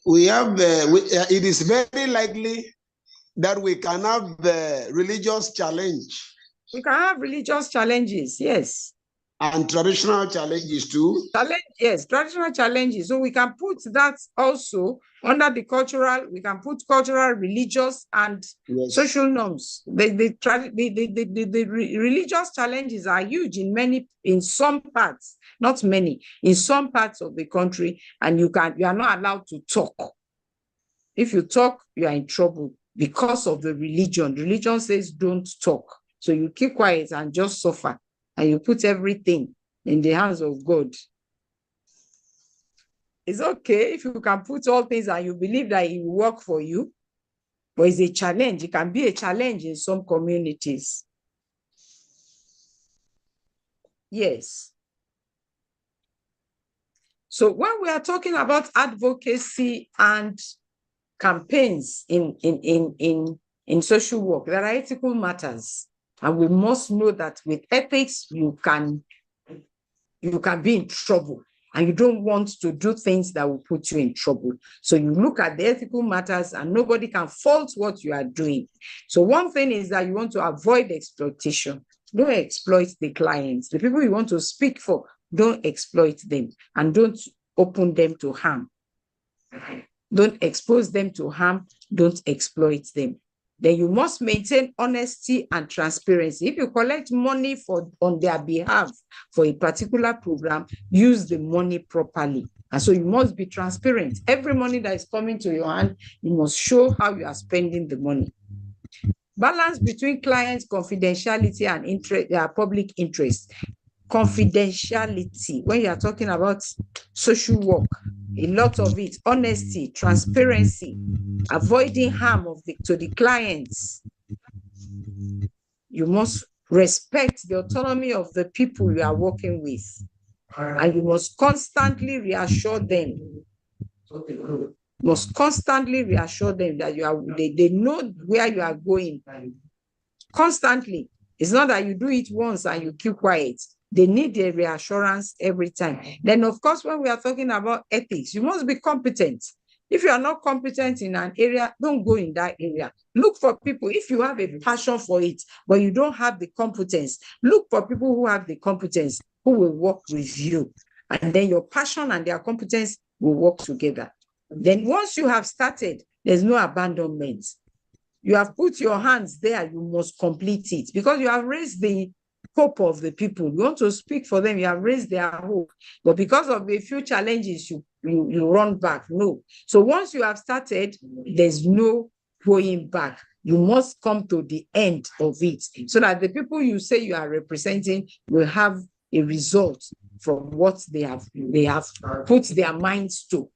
We have, it is very likely that we can have the religious challenge. We can have religious challenges, yes. And traditional challenges too. Yes, traditional challenges. So we can put that also under the cultural, we can put cultural, religious, and social norms. The religious challenges are huge in some parts, not many, in some parts of the country, and you are not allowed to talk. If you talk, you are in trouble because of the religion. Religion says don't talk. So you keep quiet and just suffer, and you put everything in the hands of God. It's okay if you can put all things and you believe that it will work for you, but it's a challenge. It can be a challenge in some communities. Yes. So when we are talking about advocacy and campaigns in social work, there are ethical matters. And we must know that with ethics, you can be in trouble, and you don't want to do things that will put you in trouble. So you look at the ethical matters, and nobody can fault what you are doing. So one thing is that you want to avoid exploitation. Don't exploit the clients. The people you want to speak for, don't exploit them, and don't open them to harm. Don't expose them to harm. Don't exploit them. Then you must maintain honesty and transparency. If you collect money on their behalf for a particular program, use the money properly. And so you must be transparent. Every money that is coming to your hand, you must show how you are spending the money. Balance between clients' confidentiality and public interest. Confidentiality, when you are talking about social work, a lot of it, honesty, transparency, avoiding harm to the clients. You must respect the autonomy of the people you are working with, and you must constantly reassure them. Must constantly reassure them that they know where you are going. Constantly. It's not that you do it once and you keep quiet. They need the reassurance every time. Then, of course, when we are talking about ethics, you must be competent. If you are not competent in an area, don't go in that area. Look for people. If you have a passion for it, but you don't have the competence, look for people who have the competence, who will work with you. And then your passion and their competence will work together. Then once you have started, there's no abandonment. You have put your hands there, you must complete it, because you have raised the hope of the people. You want to speak for them, you have raised their hope. But because of a few challenges, you run back. No. So once you have started, there's no going back. You must come to the end of it, so that the people you say you are representing will have a result from what they have put their minds to,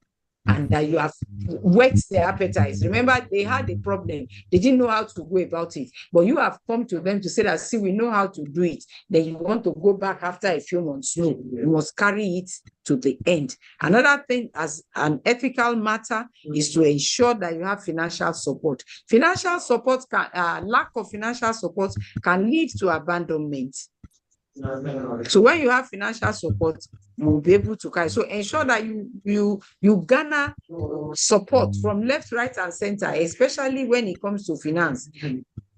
and that you have whet their appetites. Remember, they had a problem. They didn't know how to go about it. But you have come to them to say that, see, we know how to do it. Then you want to go back after a few months. No, you must carry it to the end. Another thing, as an ethical matter, is to ensure that you have financial support. Financial support lack of financial support can lead to abandonment. So when you have financial support, you will be able to carry. So ensure that you garner support from left, right, and center, especially when it comes to finance.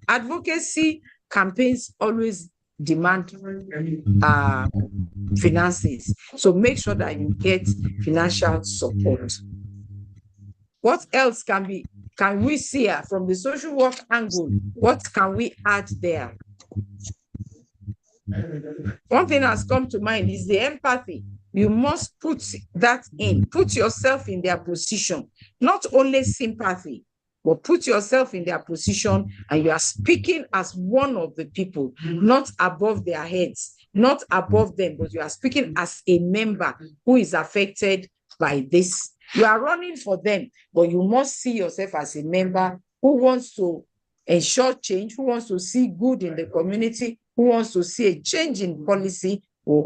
Advocacy campaigns always demand finances. So make sure that you get financial support. What else can we see from the social work angle? What can we add there? One thing has come to mind is the empathy. You must put that in. Put yourself in their position. Not only sympathy, but put yourself in their position, and you are speaking as one of the people, not above their heads, not above them, but you are speaking as a member who is affected by this. You are running for them, but you must see yourself as a member who wants to ensure change, who wants to see good in the community, who wants to see a change in policy, or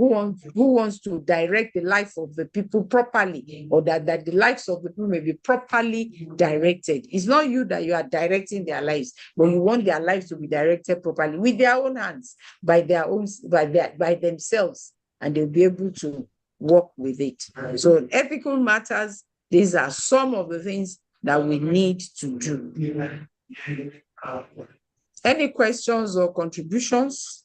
who wants to direct the life of the people properly, or that the lives of the people may be properly directed. It's not you that you are directing their lives, but you want their lives to be directed properly with their own hands, by themselves, and they'll be able to work with it. So ethical matters, these are some of the things that we need to do. Any questions or contributions?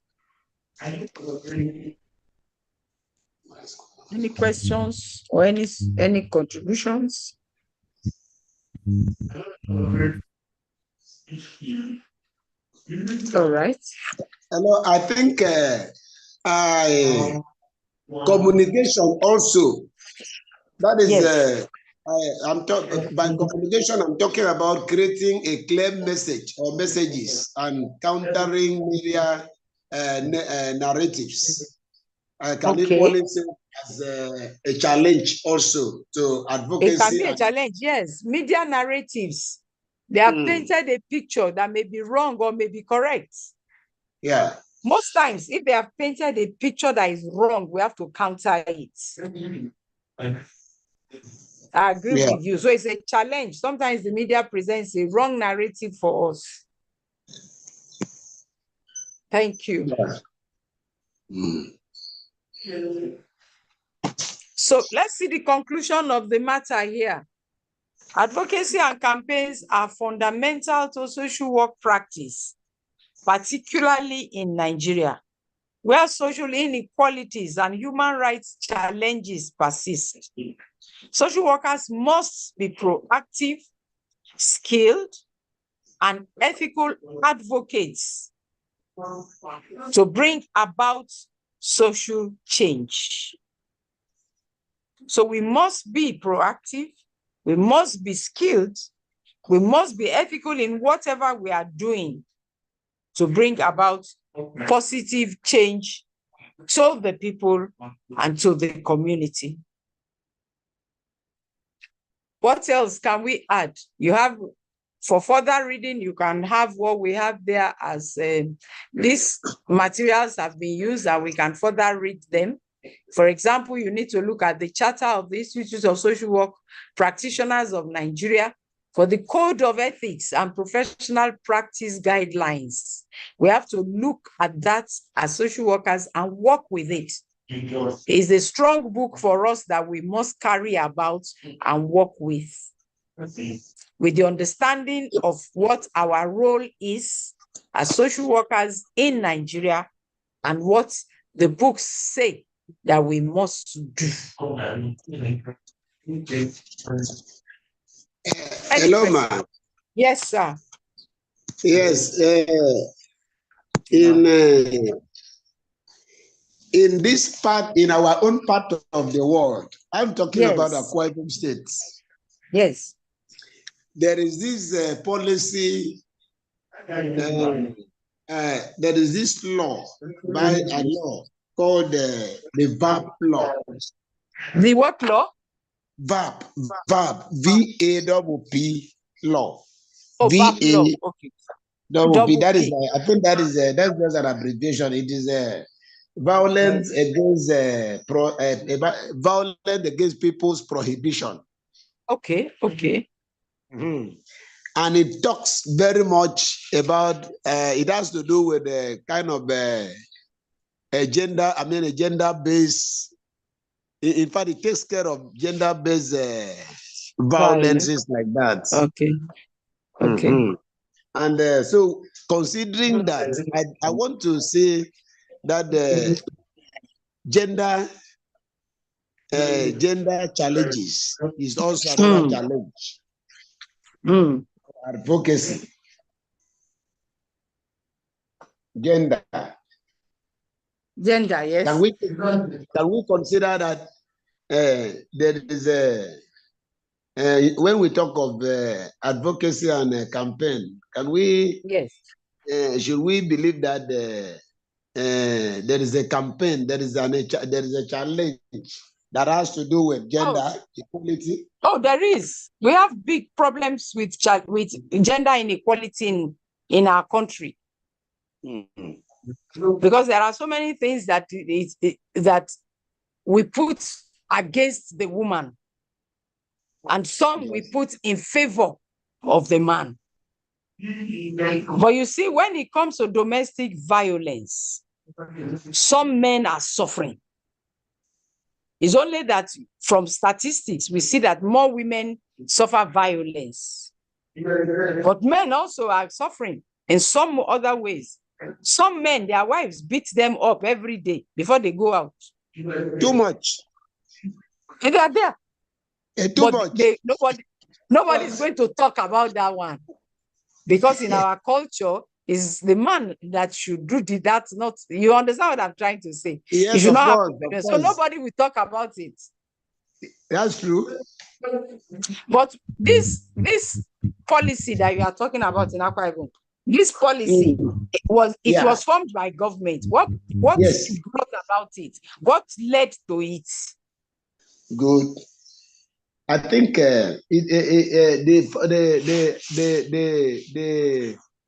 Any questions or any contributions? All right. Hello, I think communication also. That is, yes. I'm talking by communication. I'm talking about creating a clear message or messages and countering media narratives. I can equally say as a challenge also to advocacy. It can be a challenge, yes. Media narratives, they have painted a picture that may be wrong or may be correct. Yeah. Most times, if they have painted a picture that is wrong, we have to counter it. I agree with you. So it's a challenge. Sometimes the media presents a wrong narrative for us. Thank you. So let's see the conclusion of the matter here. Advocacy and campaigns are fundamental to social work practice, particularly in Nigeria. where social inequalities and human rights challenges persist. Social workers must be proactive, skilled, and ethical advocates to bring about social change. So we must be proactive, we must be skilled, we must be ethical in whatever we are doing to bring about positive change to the people and to the community. What else can we add? You have, for further reading, you can have what we have there as these materials have been used and we can further read them. For example, you need to look at the Charter of the Institute of Social Work Practitioners of Nigeria for the Code of Ethics and Professional Practice Guidelines. We have to look at that as social workers and work with it. It's a strong book for us that we must carry about and work with the understanding of what our role is as social workers in Nigeria and what the books say that we must do. Hello, ma. Yes, sir. Yes, in this part, in our own part of the world, I'm talking about Akwa Ibom State. Yes. There is this policy, there is this law, by a law called the VAP law. The what law? VAP, V-A-P-P law. Oh, VAP law. Okay. That is, I think that's just an abbreviation. It is violence against violence against people's prohibition. Okay. Okay. Mm-hmm. And it talks very much about. It has to do with a kind of a gender-based. In fact, it takes care of gender-based violences like that. Okay. Okay. Mm-hmm. And so, considering that, I want to say that the gender challenges is also another challenge. Advocacy. Gender, yes. Can we consider that there is when we talk of advocacy and campaign, can we? Yes. Should we believe that there is a campaign, there is a challenge that has to do with gender equality? Oh, there is. We have big problems with gender inequality in our country. Mm-hmm. Because there are so many things that that we put against the woman, and some we put in favor of the man. But you see, when it comes to domestic violence, some men are suffering. It's only that from statistics, we see that more women suffer violence. But men also are suffering in some other ways. Some men, their wives beat them up every day before they go out. Too much. And they are there. Too much. Nobody is going to talk about that one. Because in our culture, it's the man that should do that. Not, you understand what I'm trying to say? Yes, you should not course, have, so nobody will talk about it. That's true. But this policy that you are talking about in Akwa Ibom, this policy was formed by government. What brought about it? What led to it? Good. I think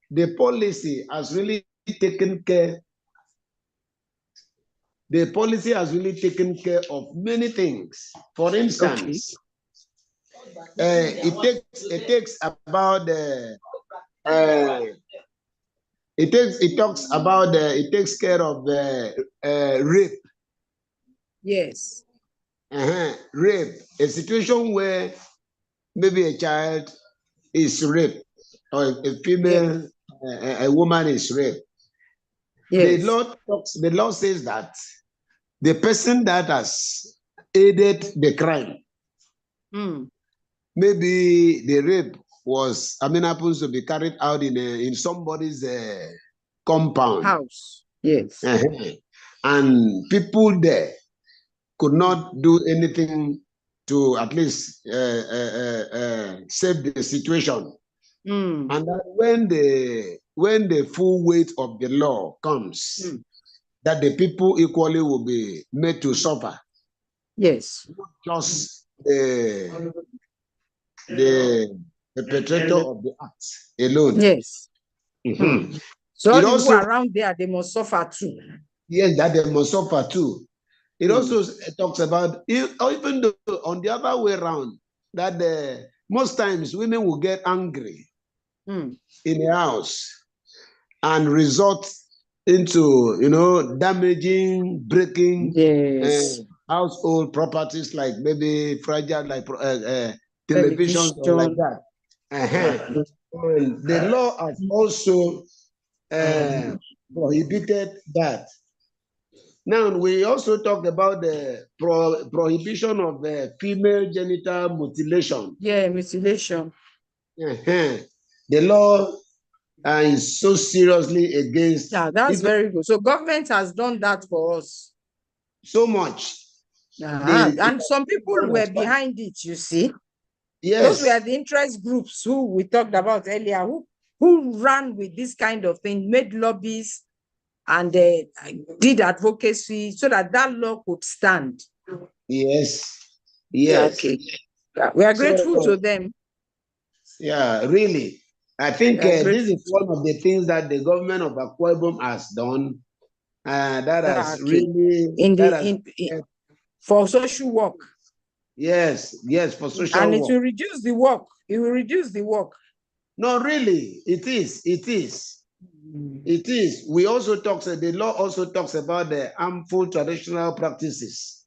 the policy has really taken care. The policy has really taken care of many things. For instance, it takes about it takes care of rape. Yes. Rape, a situation where maybe a child is raped or a female, a woman is raped. Yes. The law says that the person that has aided the crime, maybe the rape happens to be carried out in somebody's compound. House. Yes. And people there could not do anything to at least save the situation. And that when the full weight of the law comes, that the people equally will be made to suffer. Yes. Just the perpetrator of the act alone. Yes. So all the people also around there, they must suffer too. Yes, that they must suffer too. It also talks about, even though on the other way around, that most times women will get angry in the house and resort into, damaging, breaking household properties, like maybe fragile, like televisions or like that. And the law has also prohibited that. Now, we also talked about the prohibition of female genital mutilation. Yeah, mutilation. The law is so seriously against. Yeah, that's very good. So government has done that for us. So much. And some people were behind it, you see. Yes. Those were the interest groups who we talked about earlier, who ran with this kind of thing, made lobbies, and did advocacy so that law could stand. Yes. Yes. Okay. Yeah, we are grateful to them. Yeah, really. I think this is one of the things that the government of Akwa Ibom has done. That has really for social work. Yes, for social work. And it will reduce the work. It will reduce the work. No, really, it is. It is. It is. We also the law also talks about the harmful traditional practices.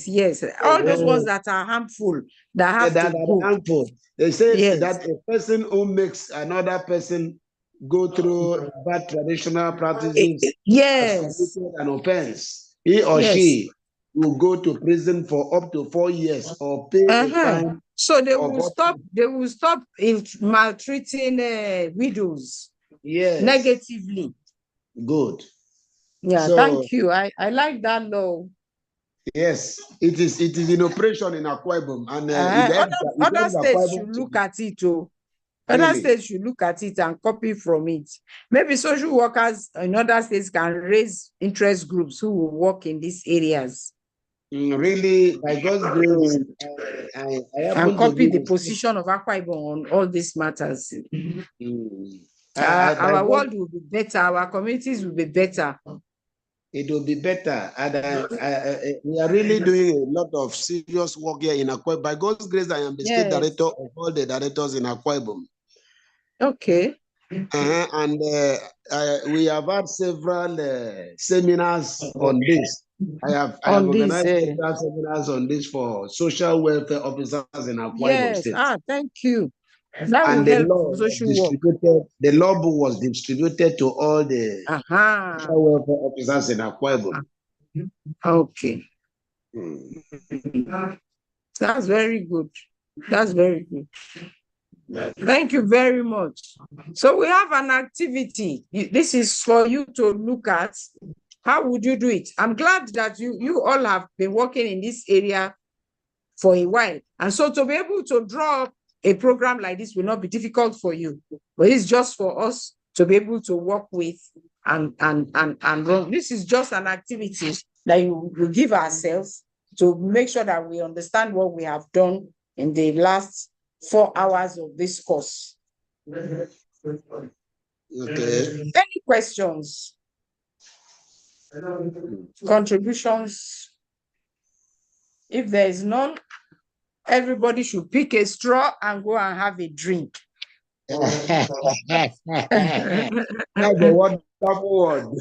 Yes. All those ones that are harmful, that are harmful. They say that a person who makes another person go through bad traditional practices has committed an offense. He or she will go to prison for up to 4 years or pay a fine. So they will stop. They will stop maltreating widows. Yes. Negatively. Good. Yeah. So, thank you. I like that law. Yes, it is in operation in Akwa Ibom, and other states should look at it too. Other states should look at it and copy from it. Maybe social workers in other states can raise interest groups who will work in these areas. Really, by God's grace, and copy the position of Akwa Ibom on all these matters. Our world will be better. Our communities will be better. It will be better. And we are really doing a lot of serious work here in Akwa Ibom. By God's grace, I am the state director of all the directors in Akwa Ibom. Okay. And we have had several seminars on this. I have organized several seminars on this for social welfare officers in Akwa Ibom State. Thank you. And the law book was distributed to all the social welfare officers in Akwa Ibom. Okay. That's very good. That's very good. Thank you very much. So we have an activity. This is for you to look at. How would you do it? I'm glad that you all have been working in this area for a while. And so to be able to draw up a program like this will not be difficult for you, but it's just for us to be able to work with and run. This is just an activity that we give ourselves to make sure that we understand what we have done in the last 4 hours of this course. Okay. Any questions? Contributions? If there is none, everybody should pick a straw and go and have a drink. That's a wonderful one.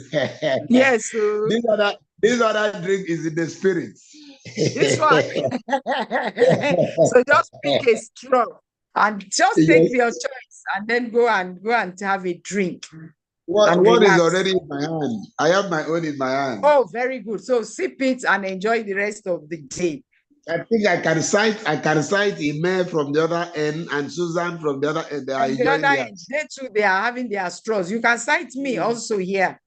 Yes. This other drink is in the spirit. This one. So just pick a straw and just take your choice and then go and have a drink. and One is relax. already in my hand. I have my own in my hand. Oh, very good. So sip it and enjoy the rest of the day. I think I can cite Ime from the other end and Susan from the other end. They are From the enjoying other theirs. end, they too, they are having their straws. You can cite me also here.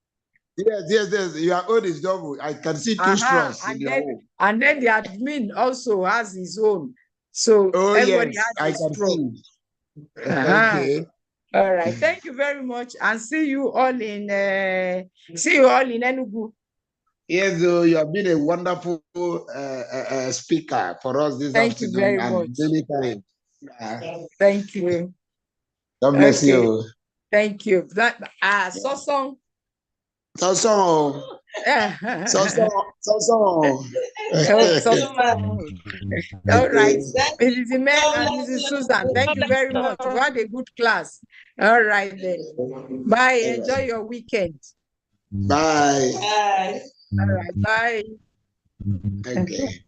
Yes. Your own is double. I can see two straws in your own. And then the admin also has his own. So Oh, everybody yes, I has a can straw. see. Okay. All right. Thank you very much. And see you all in Enugu. Yes, you have been a wonderful speaker for us this Thank you afternoon very and much. many times. Thank you. God bless you. Thank you. So. All right. Mrs. Ime and Mrs. Susan, thank you very much. We had a good class. All right then. Bye. Enjoy your weekend. Bye. All right. Bye. Okay.